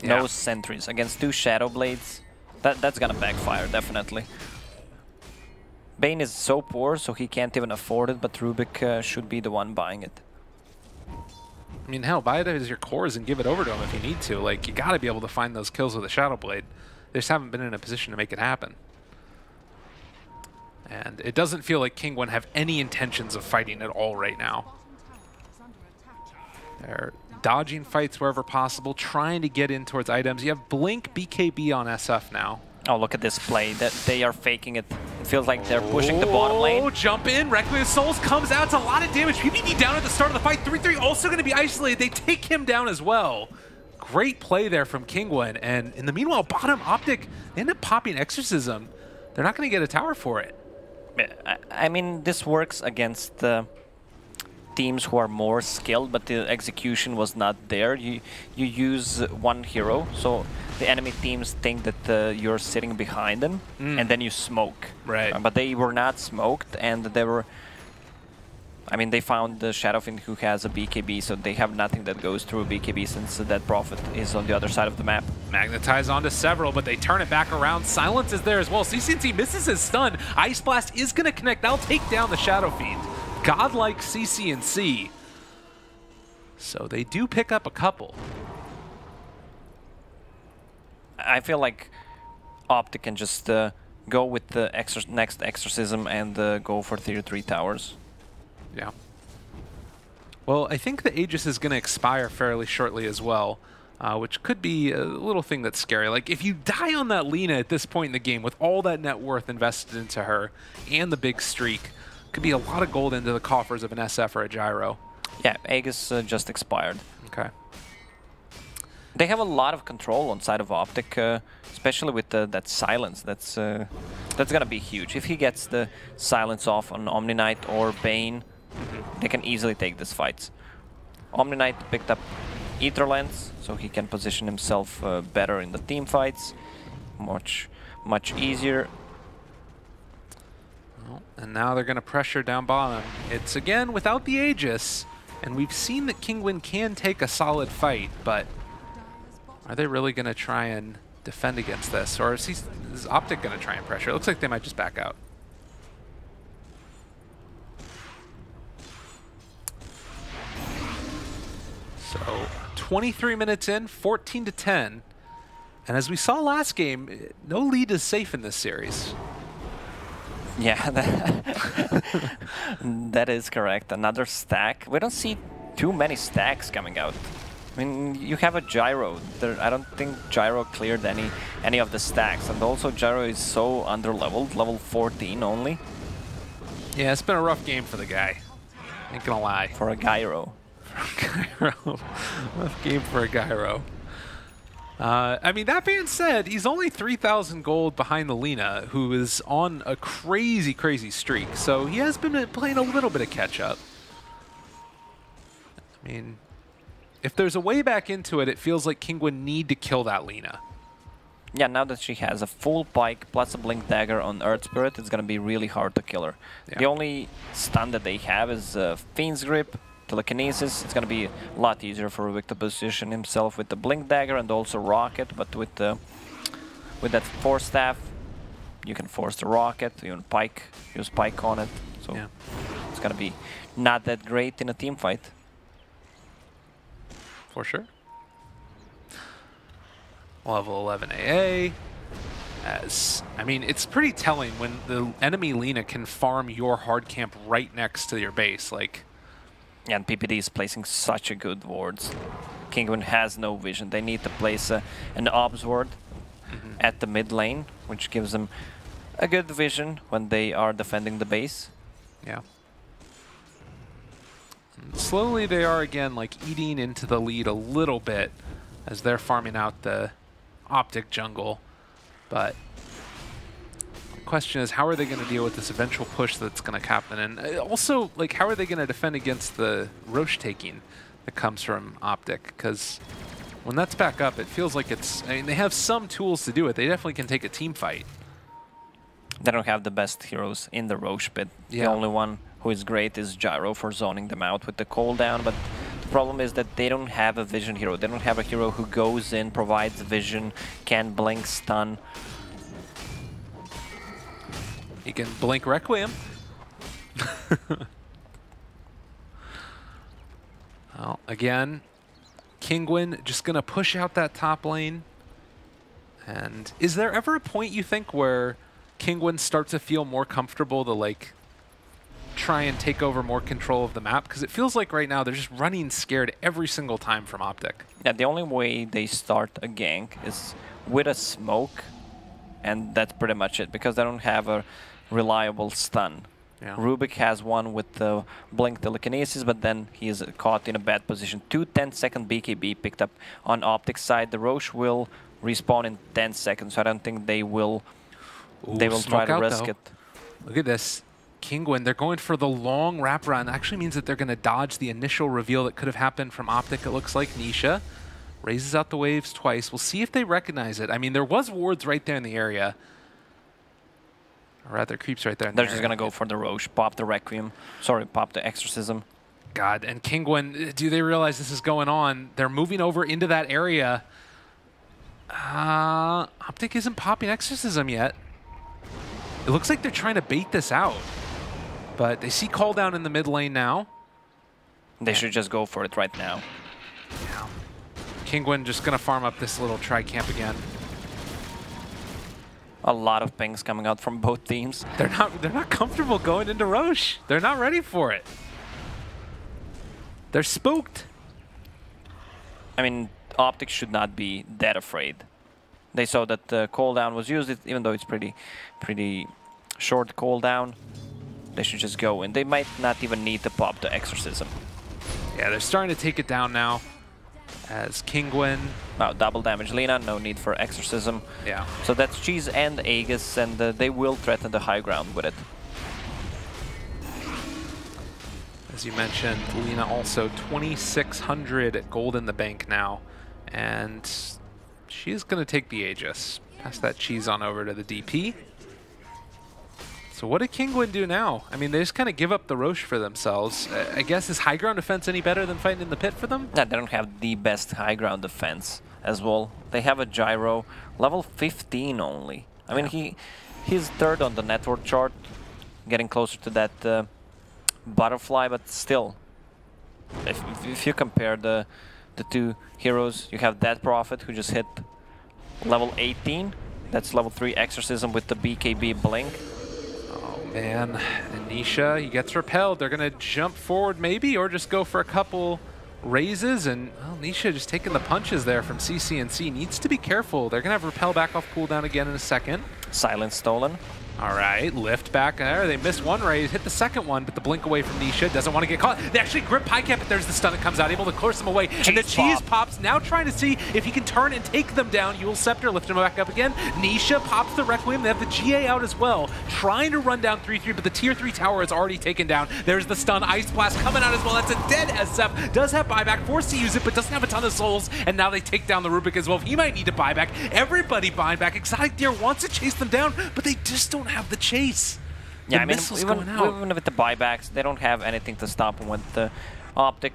no sentries. Against 2 Shadow Blades, that's gonna backfire, definitely. Bane is so poor, so he can't even afford it, but Rubik should be the one buying it. I mean, hell, buy it as your cores and give it over to him if you need to. Like, you gotta be able to find those kills with a Shadow Blade. They just haven't been in a position to make it happen. And it doesn't feel like Kinguin have any intentions of fighting at all right now. They're dodging fights wherever possible, trying to get in towards items. You have Blink BKB on SF now. Oh, look at this play. That they are faking it. It feels like they're pushing the bottom lane. Oh, jump in. Requiem of Souls comes out. It's a lot of damage. PPD down at the start of the fight. 3-3 also going to be isolated. They take him down as well. Great play there from Kinguin. And in the meanwhile, bottom OpTic, they end up popping Exorcism. They're not going to get a tower for it. I mean, this works against teams who are more skilled, but the execution was not there. You use one hero, so the enemy teams think that you're sitting behind them, and then you smoke. Right. But they were not smoked, and they were... I mean, they found the Shadowfiend who has a BKB, so they have nothing that goes through a BKB since that Prophet is on the other side of the map. Magnetize onto several, but they turn it back around. Silence is there as well. CCNC misses his stun. Ice Blast is going to connect. That'll take down the Shadowfiend. Godlike CCNC. So they do pick up a couple. I feel like OpTic can just go with the next Exorcism and go for tier 3 towers. Yeah. Well, I think the Aegis is going to expire fairly shortly as well, which could be a little thing that's scary. Like, if you die on that Lina at this point in the game with all that net worth invested into her and the big streak, could be a lot of gold into the coffers of an SF or a Gyro. Yeah, Aegis just expired. Okay. They have a lot of control on side of OpTic, especially with that silence. That's gonna be huge. If he gets the silence off on Omni Knight or Bane, they can easily take this fight. Omni Knight picked up Ether Lens, so he can position himself better in the team fights. Much easier. Well, and now they're going to pressure down bottom. It's again without the Aegis, and we've seen that Kinguin can take a solid fight, but are they really going to try and defend against this? Or is OpTic going to try and pressure? It looks like they might just back out. So 23 minutes in, 14-10. And as we saw last game, no lead is safe in this series. Yeah, that is correct. Another stack. We don't see too many stacks coming out. I mean, you have a gyro. I don't think gyro cleared any of the stacks, and also gyro is so underleveled, level 14 only. Yeah, it's been a rough game for the guy. Ain't gonna lie. For a gyro. Gyro. Rough game for a gyro. I mean, that being said, he's only 3,000 gold behind the Lina, who is on a crazy, crazy streak. So he has been playing a little bit of catch-up. I mean, if there's a way back into it, it feels like Kinguin need to kill that Lina. Yeah, now that she has a full pike plus a blink dagger on Earth Spirit, it's going to be really hard to kill her. Yeah. The only stun that they have is Fiend's Grip, Telekinesis. It's going to be a lot easier for Rubik to position himself with the blink dagger and also rocket, but with that force staff, you can force the rocket, even pike, use pike on it. So yeah. It's going to be not that great in a team fight. For sure. Level 11 AA. I mean, it's pretty telling when the enemy Lina can farm your hard camp right next to your base. Like, yeah, and PPD is placing such a good wards. Kinguin has no vision. They need to place an Obs ward at the mid lane, which gives them a good vision when they are defending the base. Yeah. And slowly they are again like eating into the lead a little bit as they're farming out the OpTic jungle. But the question is, how are they going to deal with this eventual push that's going to happen? And also, like, how are they going to defend against the Rosh taking that comes from OpTic? Because when that's back up, it feels like it's... I mean, they have some tools to do it. They definitely can take a team fight. They don't have the best heroes in the Rosh pit. Yeah. The only one who is great is Gyro for zoning them out with the cooldown, but the problem is that they don't have a vision hero. They don't have a hero who goes in, provides vision, can blink, stun. He can blink Requiem. Well, again, Kinguin just going to push out that top lane. And is there ever a point, you think, where Kinguin starts to feel more comfortable to, like, try and take over more control of the map? Because it feels like right now they're just running scared every single time from OpTic. Yeah, the only way they start a gank is with a smoke, and that's pretty much it, because they don't have a reliable stun. Yeah. Rubik has one with the blink telekinesis, but then he is caught in a bad position. 2 10-second BKB picked up on OpTic's side. The Rosh will respawn in 10 seconds, so I don't think they will. Ooh, they will try to risk though. it. Look at this. Kinguin, they're going for the long wraparound. That actually means that they're going to dodge the initial reveal that could have happened from OpTic, it looks like. Nisha raises out the waves twice. We'll see if they recognize it. I mean, there was wards right there in the area. Or rather, creeps right there in the area. They're just going to go for the Rosh, pop the Requiem. Sorry, pop the Exorcism. God, and Kinguin, do they realize this is going on? They're moving over into that area. OpTic isn't popping Exorcism yet. It looks like they're trying to bait this out. But they see call down in the mid lane now. They should just go for it right now. Yeah. Kinguin just going to farm up this little tri-camp again. A lot of pings coming out from both teams. They're not comfortable going into Rosh. They're not ready for it. They're spooked. I mean, OpTic should not be that afraid. They saw that the cooldown was used, even though it's pretty short cooldown. They should just go, and they might not even need to pop the Exorcism. Yeah, they're starting to take it down now. As Kinguin... Now, double damage Lina, no need for Exorcism. Yeah. So that's Cheese and Aegis, and they will threaten the high ground with it. As you mentioned, Lina also 2,600 gold in the bank now. And she's going to take the Aegis. Pass that Cheese on over to the DP. So what did Kinguin do now? I mean, they just kind of give up the Rosh for themselves. I guess, is high ground defense any better than fighting in the pit for them? No, they don't have the best high ground defense as well. They have a Gyro, level 15 only. I mean, he's third on the network chart, getting closer to that butterfly, but still. If you compare the two heroes, you have that Prophet who just hit level 18. That's level 3 Exorcism with the BKB Blink. Man, and Nisha, he gets repelled. They're going to jump forward maybe, or just go for a couple raises, and well, Nisha just taking the punches there from CCNC. Needs to be careful. They're going to have Repel back off cooldown again in a second. Silence stolen. All right, lift back there. They missed one raise, hit the second one, but the blink away from Nisha. Doesn't want to get caught. They actually grip Pycat, but there's the stun that comes out, able to course them away. And the cheese pops, now trying to see if he can turn and take them down. Yule Scepter, lift him back up again. Nisha pops the Requiem. They have the GA out as well, trying to run down 3-3, but the tier 3 tower is already taken down. There's the stun. Ice Blast coming out as well. That's a dead SF. Does have buyback, forced to use it, but doesn't have a ton of souls. And now they take down the Rubik as well. He might need to buy back. Everybody buying back. Exotic Deer wants to chase them down, but they just don't have the chase. Yeah, I mean, even with the buybacks, they don't have anything to stop them with the OpTic.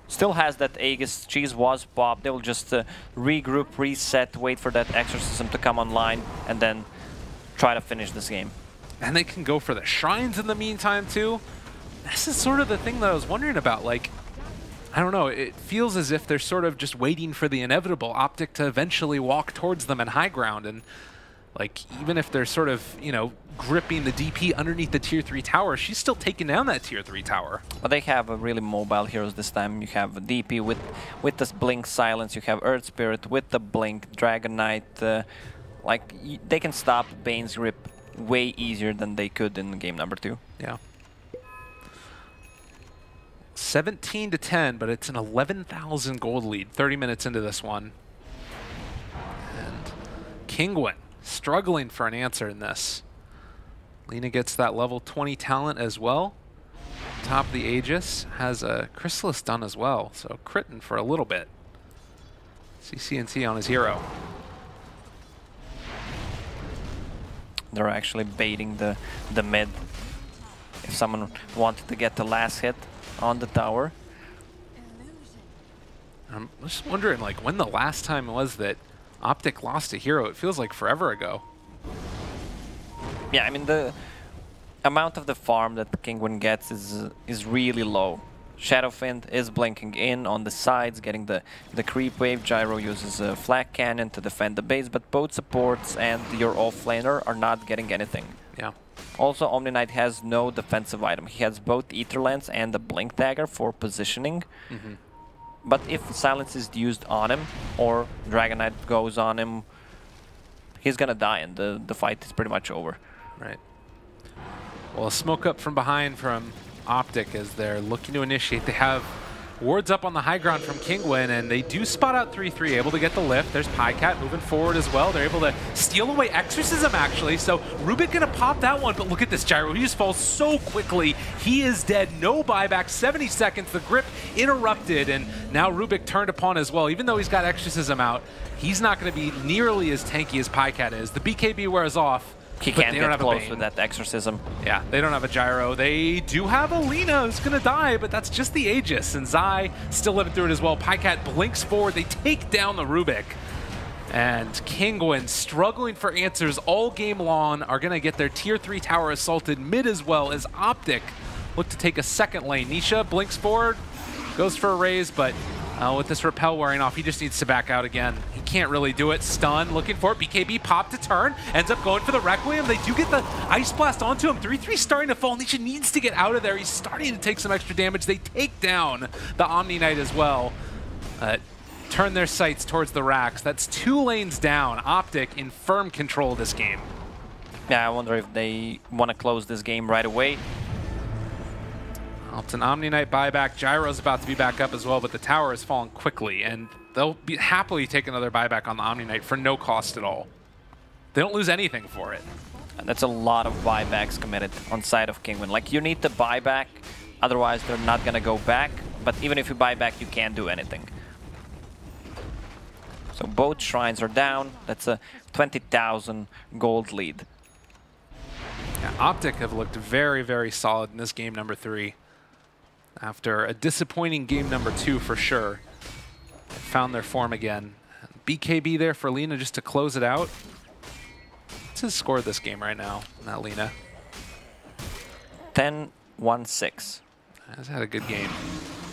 Still has that Aegis. Cheese was popped. They will just regroup, reset, wait for that Exorcism to come online, and then try to finish this game. And they can go for the Shrines in the meantime, too. This is sort of the thing that I was wondering about. Like, I don't know, it feels as if they're sort of just waiting for the inevitable OpTic to eventually walk towards them in high ground. And like, even if they're sort of, you know, gripping the DP underneath the tier 3 tower, she's still taking down that tier 3 tower. But they have really mobile heroes this time. You have DP with this Blink Silence, you have Earth Spirit with the Blink, Dragon Knight. They can stop Bane's grip way easier than they could in game number 2. Yeah. 17-10, but it's an 11,000 gold lead, 30 minutes into this one. And Kinguin struggling for an answer in this. Lina gets that level 20 talent as well. Top of the Aegis, has a Chrysalis done as well, so critting for a little bit. CCNC on his hero. They're actually baiting the mid. If someone wanted to get the last hit on the tower. I'm just wondering, like, when the last time was that OpTic lost a hero. It feels like forever ago. Yeah, I mean, the amount of the farm that Kinguin gets is really low. Shadowfiend is blinking in on the sides, getting the creep wave. Gyro uses a Flak Cannon to defend the base, but both supports and your offlaner are not getting anything. Yeah. Also, Omni Knight has no defensive item. He has both Ether Lance and the Blink Dagger for positioning. Mm-hmm. But if Silence is used on him, or Dragon Knight goes on him, he's gonna die and the fight is pretty much over. Right. Well, a smoke up from behind from OpTic as they're looking to initiate. They have wards up on the high ground from Kinguin, and they do spot out 3-3, able to get the lift. There's Pycat moving forward as well. They're able to steal away Exorcism, actually. So Rubik gonna pop that one, but look at this Gyro. He just falls so quickly. He is dead. No buyback. 70 seconds. The grip interrupted, and now Rubik turned upon as well. Even though he's got Exorcism out, he's not going to be nearly as tanky as Pycat is. The BKB wears off. He can't get close with that Exorcism. Yeah, they don't have a Gyro. They do have a Lina who's going to die, but that's just the Aegis. And Zai still living through it as well. Pycat blinks forward. They take down the Rubik. And Kinguin, struggling for answers all game long, are going to get their tier 3 tower assaulted mid as well as OpTic look to take a second lane. Nisha blinks forward, goes for a raise, but with this Repel wearing off, he just needs to back out again. He can't really do it. Stun, looking for it. BKB pop to turn, ends up going for the Requiem. They do get the Ice Blast onto him. 3-3 starting to fall. Nisha needs to get out of there. He's starting to take some extra damage. They take down the Omni Knight as well. Turn their sights towards the racks. That's 2 lanes down. OpTic in firm control of this game. Yeah, I wonder if they want to close this game right away. Well, it's an Omni Knight buyback. Gyro's about to be back up as well, but the tower has fallen quickly, and they'll happily take another buyback on the Omni Knight for no cost at all. They don't lose anything for it. And that's a lot of buybacks committed on side of Kinguin. Like, you need the buyback, otherwise they're not going to go back. But even if you buy back, you can't do anything. So both shrines are down. That's a 20,000 gold lead. Yeah, OpTic have looked very, very solid in this game number 3. After a disappointing game number 2 for sure. They found their form again. BKB there for Lina just to close it out. What's his score this game right now, not Lina? 10-1-6. He's had a good game.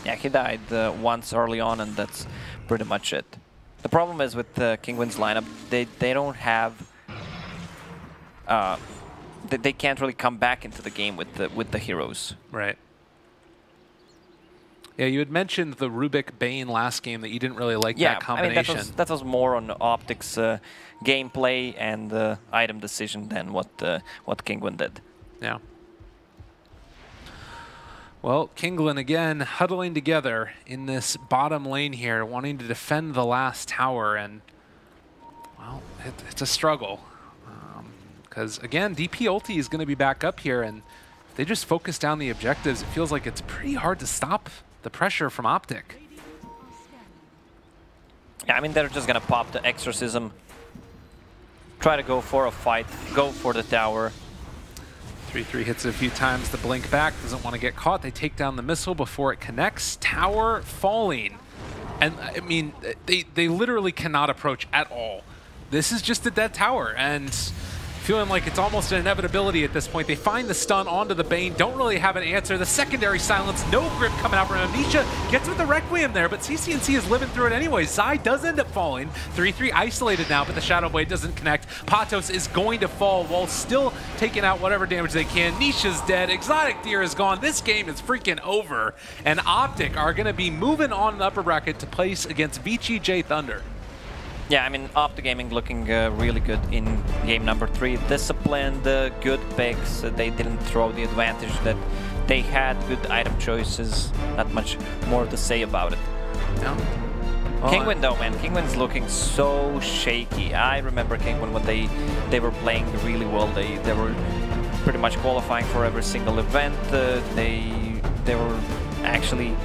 Yeah, he died once early on, and that's pretty much it. The problem is with Kinguin's lineup, they don't have... they can't really come back into the game with the heroes. Right. Yeah, you had mentioned the Rubik Bane last game that you didn't really like that combination. I mean, that was more on OpTic's gameplay and item decision than what Kinguin did. Yeah. Well, Kinguin again huddling together in this bottom lane here, wanting to defend the last tower, and well, it's a struggle. Because again, DP ulti is going to be back up here, and if they just focus down the objectives, it feels like it's pretty hard to stop the pressure from OpTic. Yeah, I mean, they're just going to pop the Exorcism, try to go for a fight, go for the tower. 3-3 hits it a few times, the blink back, doesn't want to get caught. They take down the missile before it connects. Tower falling. And I mean, they literally cannot approach at all. This is just a dead tower, and feeling like it's almost an inevitability at this point. They find the stun onto the Bane, don't really have an answer. The secondary silence, no grip coming out from him. Nisha gets with the Requiem there, but CCNC is living through it anyway. Zai does end up falling. 3-3 isolated now, but the Shadow Blade doesn't connect. Patos is going to fall while still taking out whatever damage they can. Nisha's dead, Exotic Deer is gone. This game is freaking over, and OpTic are going to be moving on the upper bracket to place against VGJ Thunder. Yeah, I mean, OpTic Gaming looking really good in game number 3. Disciplined, good picks. They didn't throw the advantage that they had. Good item choices. Not much more to say about it. No. Well, Kinguin though, man. Kinguin's looking so shaky. I remember Kinguin when they were playing really well. They were pretty much qualifying for every single event. They were actually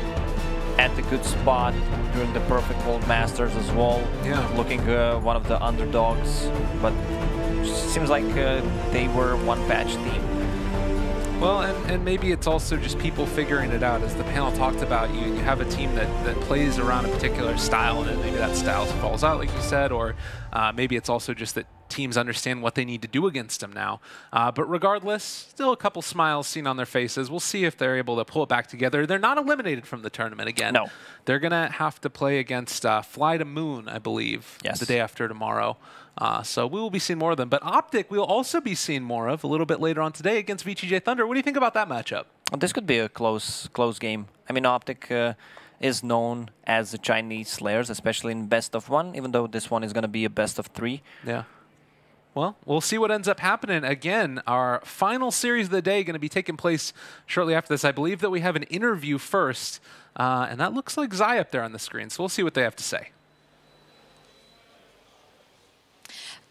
at the good spot during the Perfect World Masters as well. Yeah. Looking one of the underdogs, but seems like they were one patch team. Well, and maybe it's also just people figuring it out. As the panel talked about, you have a team that plays around a particular style, and maybe that style falls out, like you said, or maybe it's also just that teams understand what they need to do against them now. But regardless, still a couple smiles seen on their faces. We'll see if they're able to pull it back together. They're not eliminated from the tournament again. No. They're going to have to play against Fly to Moon, I believe, yes, the day after tomorrow. So we will be seeing more of them. But OpTic we'll also be seeing more of a little bit later on today against VGJ Thunder. What do you think about that matchup? Well, this could be a close game. I mean, OpTic is known as the Chinese Slayers, especially in best of 1, even though this one is going to be a best of 3. Yeah. Well, we'll see what ends up happening. Again, our final series of the day going to be taking place shortly after this. I believe that we have an interview first, and that looks like Zai up there on the screen, so we'll see what they have to say.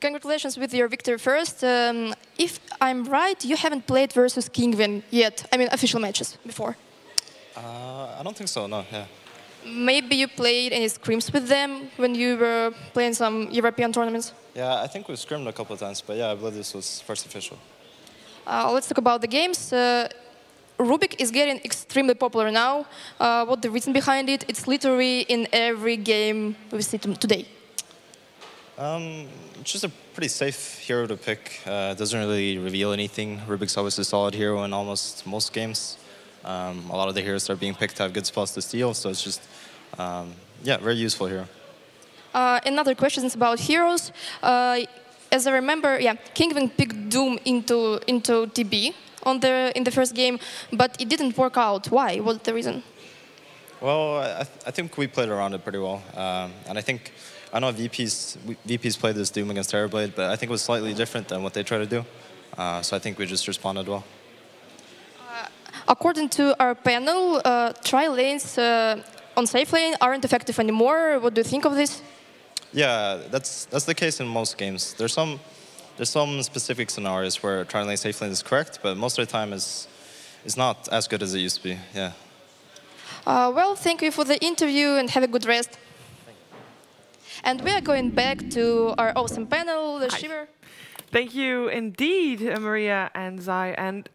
Congratulations with your victory first. If I'm right, you haven't played versus Kinguin yet. I mean, official matches before. I don't think so, no, yeah. Maybe you played any scrims with them when you were playing some European tournaments? Yeah, I think we've scrimmed a couple of times, but yeah, I believe this was first official. Let's talk about the games. Rubik is getting extremely popular now. What's the reason behind it? It's literally in every game we see today. It's just a pretty safe hero to pick. Doesn't really reveal anything. Rubik's always a solid hero in almost most games. A lot of the heroes that are being picked have good spots to steal, so it's just, yeah, very useful hero. Another question is about heroes. As I remember, yeah, Kinguin picked Doom into TB in the first game, but it didn't work out. Why? What's the reason? Well, I think we played around it pretty well, and I know VPs played this Doom against Terrorblade, but I think it was slightly different than what they try to do. So I think we just responded well. According to our panel, tri-lanes on safe lane aren't effective anymore. What do you think of this? Yeah, that's the case in most games. There's some specific scenarios where tri-lane safe lane is correct, but most of the time is not as good as it used to be. Yeah. Well, thank you for the interview and have a good rest. And we are going back to our awesome panel, Shiver. Thank you indeed, Maria and Zai. And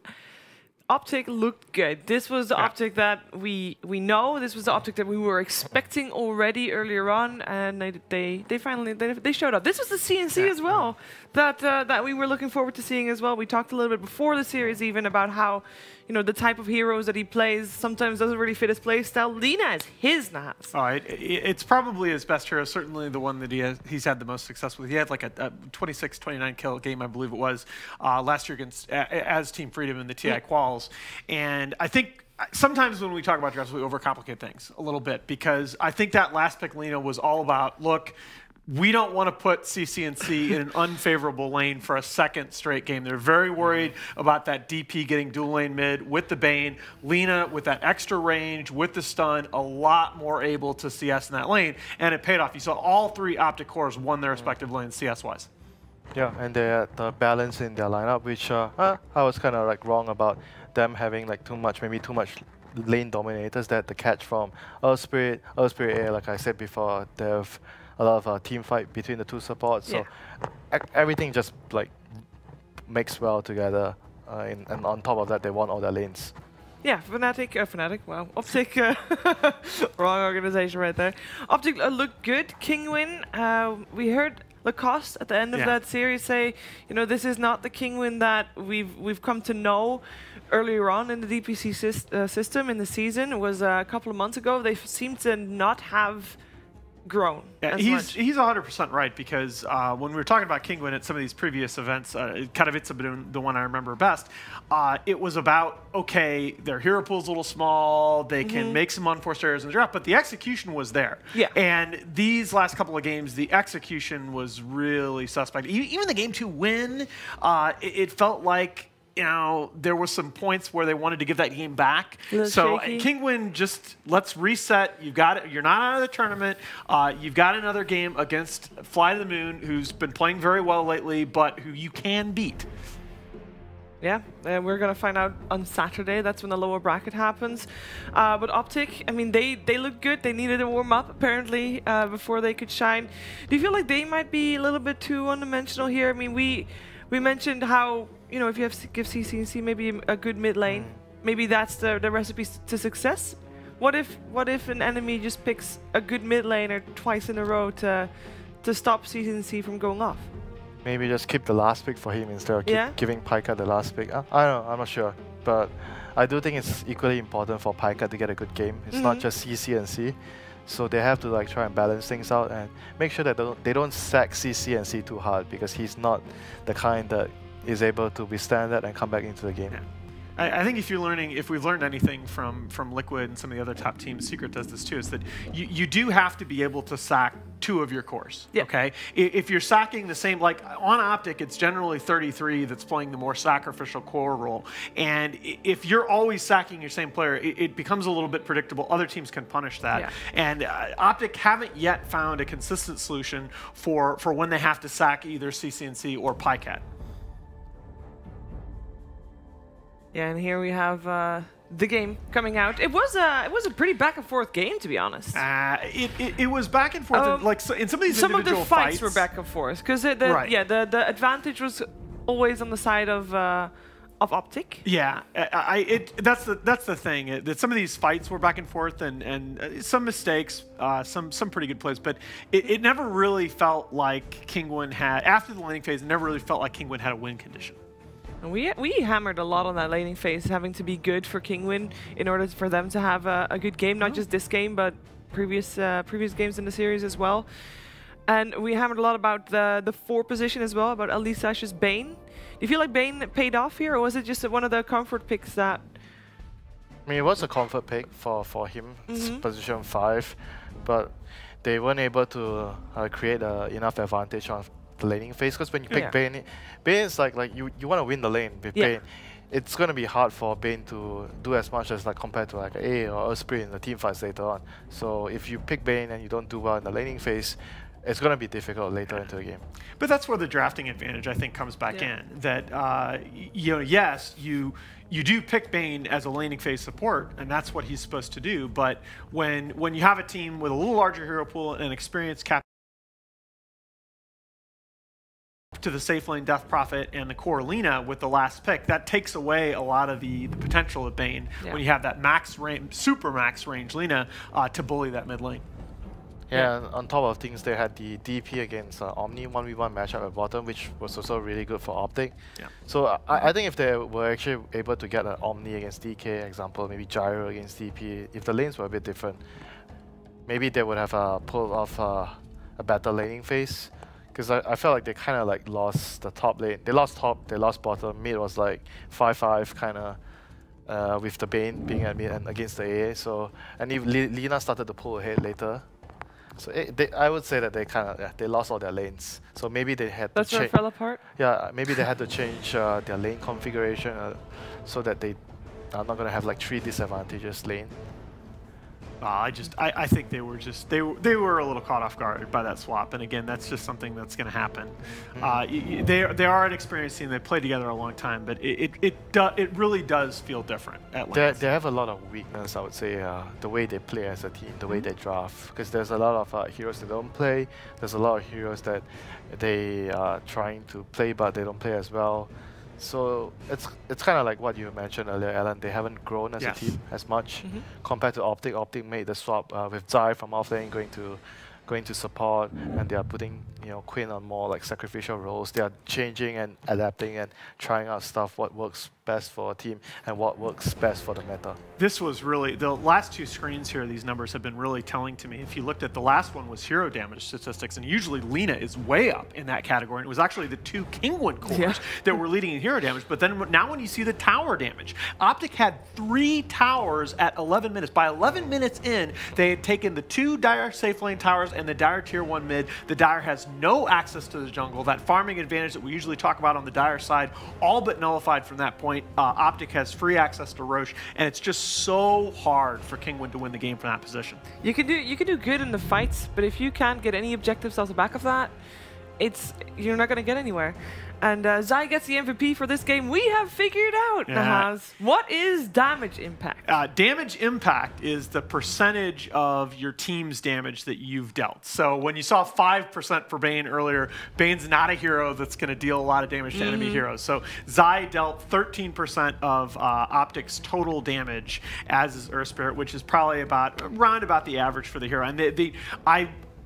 OpTic looked good. This was the OpTic that we know. This was the OpTic that we were expecting already earlier on, and they finally showed up. This was the CNC as well that we were looking forward to seeing as well. We talked a little bit before the series even about how, you know, the type of heroes that he plays sometimes doesn't really fit his play style. Lina is his Naz. Oh, it's probably his best hero, certainly the one that he's had the most success with. He had like a 26, 29 kill game, I believe it was, last year against as Team Freedom in the TI quals. And I think sometimes when we talk about drafts, we overcomplicate things a little bit because I think that last pick, Lena, was all about, look, we don't want to put CCNC in an unfavorable lane for a second straight game. They're very worried about that DP getting dual lane mid with the Bane. Lena, with that extra range, with the stun, a lot more able to CS in that lane, and it paid off. You saw all 3 OpTic cores won their respective lanes CS-wise. Yeah, and they had the balance in their lineup, which I was kind of like wrong about them having like maybe too much lane dominators that the catch from Earth Spirit Air, like I said before, they have a lot of team fight between the 2 supports, so everything just like mixed well together, and on top of that, they won all their lanes. Yeah, Fnatic, wow, OpTic, wrong organization right there. OpTic looked good. Kinguin, we heard Lacoste at the end of that series say, you know, this is not the Kinguin that we've come to know earlier on in the DPC system in the season. It was a couple of months ago. They seem to not have grown. Yeah, he's 100% right, because when we were talking about Kinguin at some of these previous events, kind of it's been the one I remember best, it was about, okay, their hero pool's a little small, they can make some unforced errors in the draft, but the execution was there. Yeah. And these last couple of games, the execution was really suspect. Even the game 2 win, it felt like, you know, there were some points where they wanted to give that game back. So Kinguin, just let's reset. You've got it. You're not out of the tournament. You've got another game against Fly to the Moon, who's been playing very well lately, but who you can beat. Yeah, and we're gonna find out on Saturday. That's when the lower bracket happens. But OpTic, I mean, they look good. They needed to warm up apparently before they could shine. Do you feel like they might be a little bit too one-dimensional here? I mean, we mentioned how, you know, if you give CCNC maybe a good mid lane, maybe that's the recipe to success. What if an enemy just picks a good mid laner twice in a row to stop CCNC from going off? Maybe just keep the last pick for him instead of giving Pika the last pick. I don't know, I'm not sure. But I do think it's equally important for Pika to get a good game. It's not just CCNC. So they have to like try and balance things out and make sure that they don't sack CCNC too hard, because he's not the kind that is able to withstand that and come back into the game. Yeah. I think if we've learned anything from Liquid and some of the other top teams, Secret does this too, is that you do have to be able to sack 2 of your cores. Yeah. Okay, if you're sacking the same, like on OpTic, it's generally 33 that's playing the more sacrificial core role, and if you're always sacking your same player, it becomes a little bit predictable. Other teams can punish that, and OpTic haven't yet found a consistent solution for when they have to sack either CCNC or PyCat. Yeah, and here we have the game coming out. It was a pretty back and forth game, to be honest. It was back and forth. Like so in some of these individual of the fights were back and forth, because the advantage was always on the side of OpTic. Yeah, that's the thing. That some of these fights were back and forth, and some mistakes, some pretty good plays, but it never really felt like Kinguin had, after the laning phase, it never really felt like Kinguin had a win condition. And we hammered a lot on that laning phase, having to be good for Kinguin in order for them to have a good game, not just this game, but previous games in the series as well. And we hammered a lot about the 4 position as well, about LD/'s Bane. Do you feel like Bane paid off here, or was it just one of the comfort picks that... I mean, it was a comfort pick for him, position 5, but they weren't able to create enough advantage on the laning phase, because when you pick Bane is like you want to win the lane with Bane. It's going to be hard for Bane to do as much as like compared to like A or Osprey in the team fights later on. So if you pick Bane and you don't do well in the laning phase, it's going to be difficult later into the game. But that's where the drafting advantage, I think, comes back in. That you know, yes, you do pick Bane as a laning phase support, and that's what he's supposed to do. But when you have a team with a little larger hero pool and an experienced cap to the safe lane Death Prophet and the core Lina with the last pick, that takes away a lot of the potential of Bane when you have that max range, super max range Lina to bully that mid lane. Yeah, and on top of things, they had the DP against Omni 1v1 matchup at bottom, which was also really good for OpTic. Yeah. So I think if they were actually able to get an Omni against DK, example, maybe Gyro against DP, if the lanes were a bit different, maybe they would have pulled off a better laning phase. Because I felt like they kind of like lost the top lane. They lost top, they lost bottom. Mid was like 5-5 kind of with the Bane being at mid and against the AA. So and if Lina started to pull ahead later. So I would say that they lost all their lanes. So maybe they had That's to where it fell apart? Yeah, maybe they had to change their lane configuration so that they are not going to have like 3 disadvantageous lane. I think they were a little caught off guard by that swap, and again, that's just something that's going to happen. They are an experienced team. They played together a long time, but it really does feel different at lanes. They have a lot of weakness, I would say. The way they play as a team, the way they draft, because there's a lot of heroes that don't play. There's a lot of heroes that they are trying to play, but they don't play as well. So it's kind of like what you mentioned earlier, Alan. They haven't grown as a team as much compared to OpTic. OpTic made the swap with Zai from offlane going to support, and they are putting Quinn on more like sacrificial roles. They are changing and adapting and trying out stuff, what works best for a team and what works best for the meta. This was really, the last 2 screens here, these numbers have been really telling to me. If you looked at the last one was hero damage statistics, and usually Lina is way up in that category, and it was actually the 2 Kinguin cores that were leading in hero damage, but then now when you see the tower damage, OpTic had 3 towers at 11 minutes. By 11 minutes in, they had taken the 2 Dire safe lane towers and the Dire tier 1 mid. The Dire has no access to the jungle. That farming advantage that we usually talk about on the Dire side, all but nullified from that point. OpTic has free access to Roshan, and it's just so hard for Kinguin to win the game from that position. You can do good in the fights, but if you can't get any objectives off the back of that, you're not going to get anywhere. And Zai gets the MVP for this game. We have figured out, Nahaz. What is damage impact? Damage impact is the percentage of your team's damage that you've dealt. So when you saw 5% for Bane earlier, Bane's not a hero that's going to deal a lot of damage to enemy heroes. So Zai dealt 13% of OpTic's total damage as his Earth Spirit, which is probably around about the average for the hero. And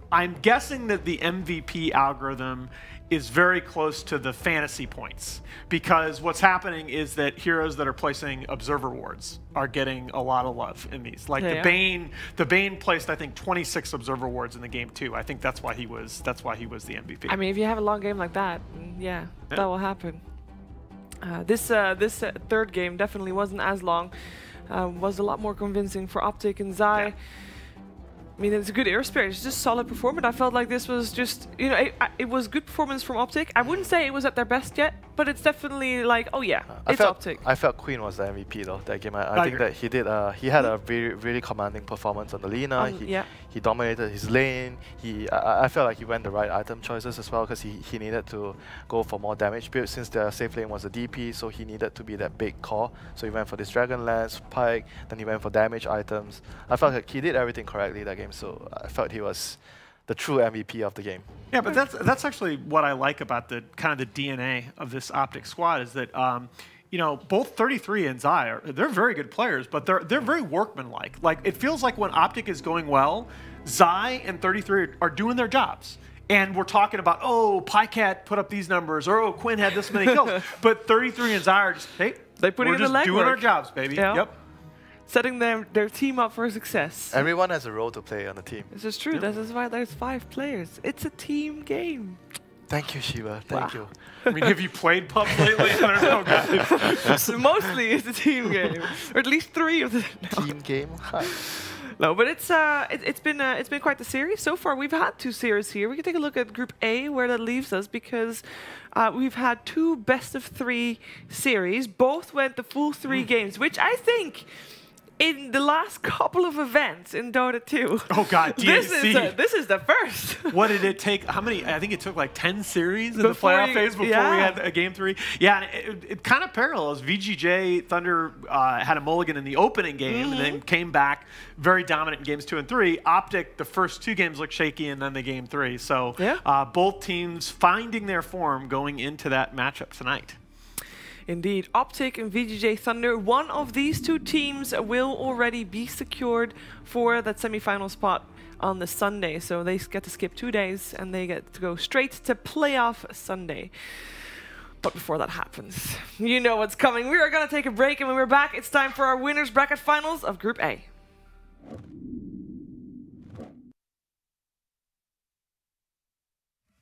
I'm guessing that the MVP algorithm is very close to the fantasy points, because what's happening is that heroes that are placing observer wards are getting a lot of love in these. Like the Bane placed, I think, 26 observer wards in the game too. I think that's why he was the MVP. I mean, if you have a long game like that, yeah. That will happen. This third game definitely wasn't as long. Was a lot more convincing for OpTic and Zai. Yeah. I mean, it's a good air spirit. It's just solid performance. I felt like this was just, it was good performance from OpTic. I wouldn't say it was at their best yet, but it's definitely like, oh yeah, it's OpTic. I felt Queen was the MVP though that game. I think that he had a really commanding performance on the Lina. He dominated his lane. I felt like he went the right item choices as well, because he needed to go for more damage build since their safe lane was a DP, so he needed to be that big core. So he went for this Dragon Lance, Pike, then he went for damage items. I felt like he did everything correctly that game, so I felt he was the true MVP of the game. Yeah, but that's actually what I like about the kind of the DNA of this OpTic squad, is that both 33 and Zai they're very good players, but they're very workmanlike. Like, it feels like when OpTic is going well, Zai and 33 are doing their jobs. And we're talking about, oh, Pycat put up these numbers, or oh, Quinn had this many kills. But 33 and Zai are just, hey, we're just doing our jobs, baby. Yeah. Yep. Setting their team up for success. Everyone has a role to play on the team. This is true. Yep. This is why there's 5 players. It's a team game. Thank you, Shiva. Thank you. I mean, have you played pub lately? I don't know, guys. Mostly it's a team game, or at least 3 of them. Team game. Hi. No, but it's been quite the series so far. We've had 2 series here. We can take a look at Group A, where that leaves us, because we've had 2 best-of-3 series. Both went the full 3 games, which I think, in the last couple of events in Dota 2. Oh God, DAC. This is the first. What did it take? How many? I think it took like 10 series in the playoff phase before we had a game 3. Yeah, and it kind of parallels. VGJ Thunder had a mulligan in the opening game and then came back very dominant in games 2 and 3. OpTic, the first 2 games looked shaky, and then the game 3. So both teams finding their form going into that matchup tonight. Indeed. OpTic and VGJ Thunder, one of these 2 teams will already be secured for that semi-final spot on the Sunday. So they get to skip 2 days, and they get to go straight to playoff Sunday. But before that happens, you know what's coming. We are going to take a break, and when we're back, it's time for our winners bracket finals of Group A.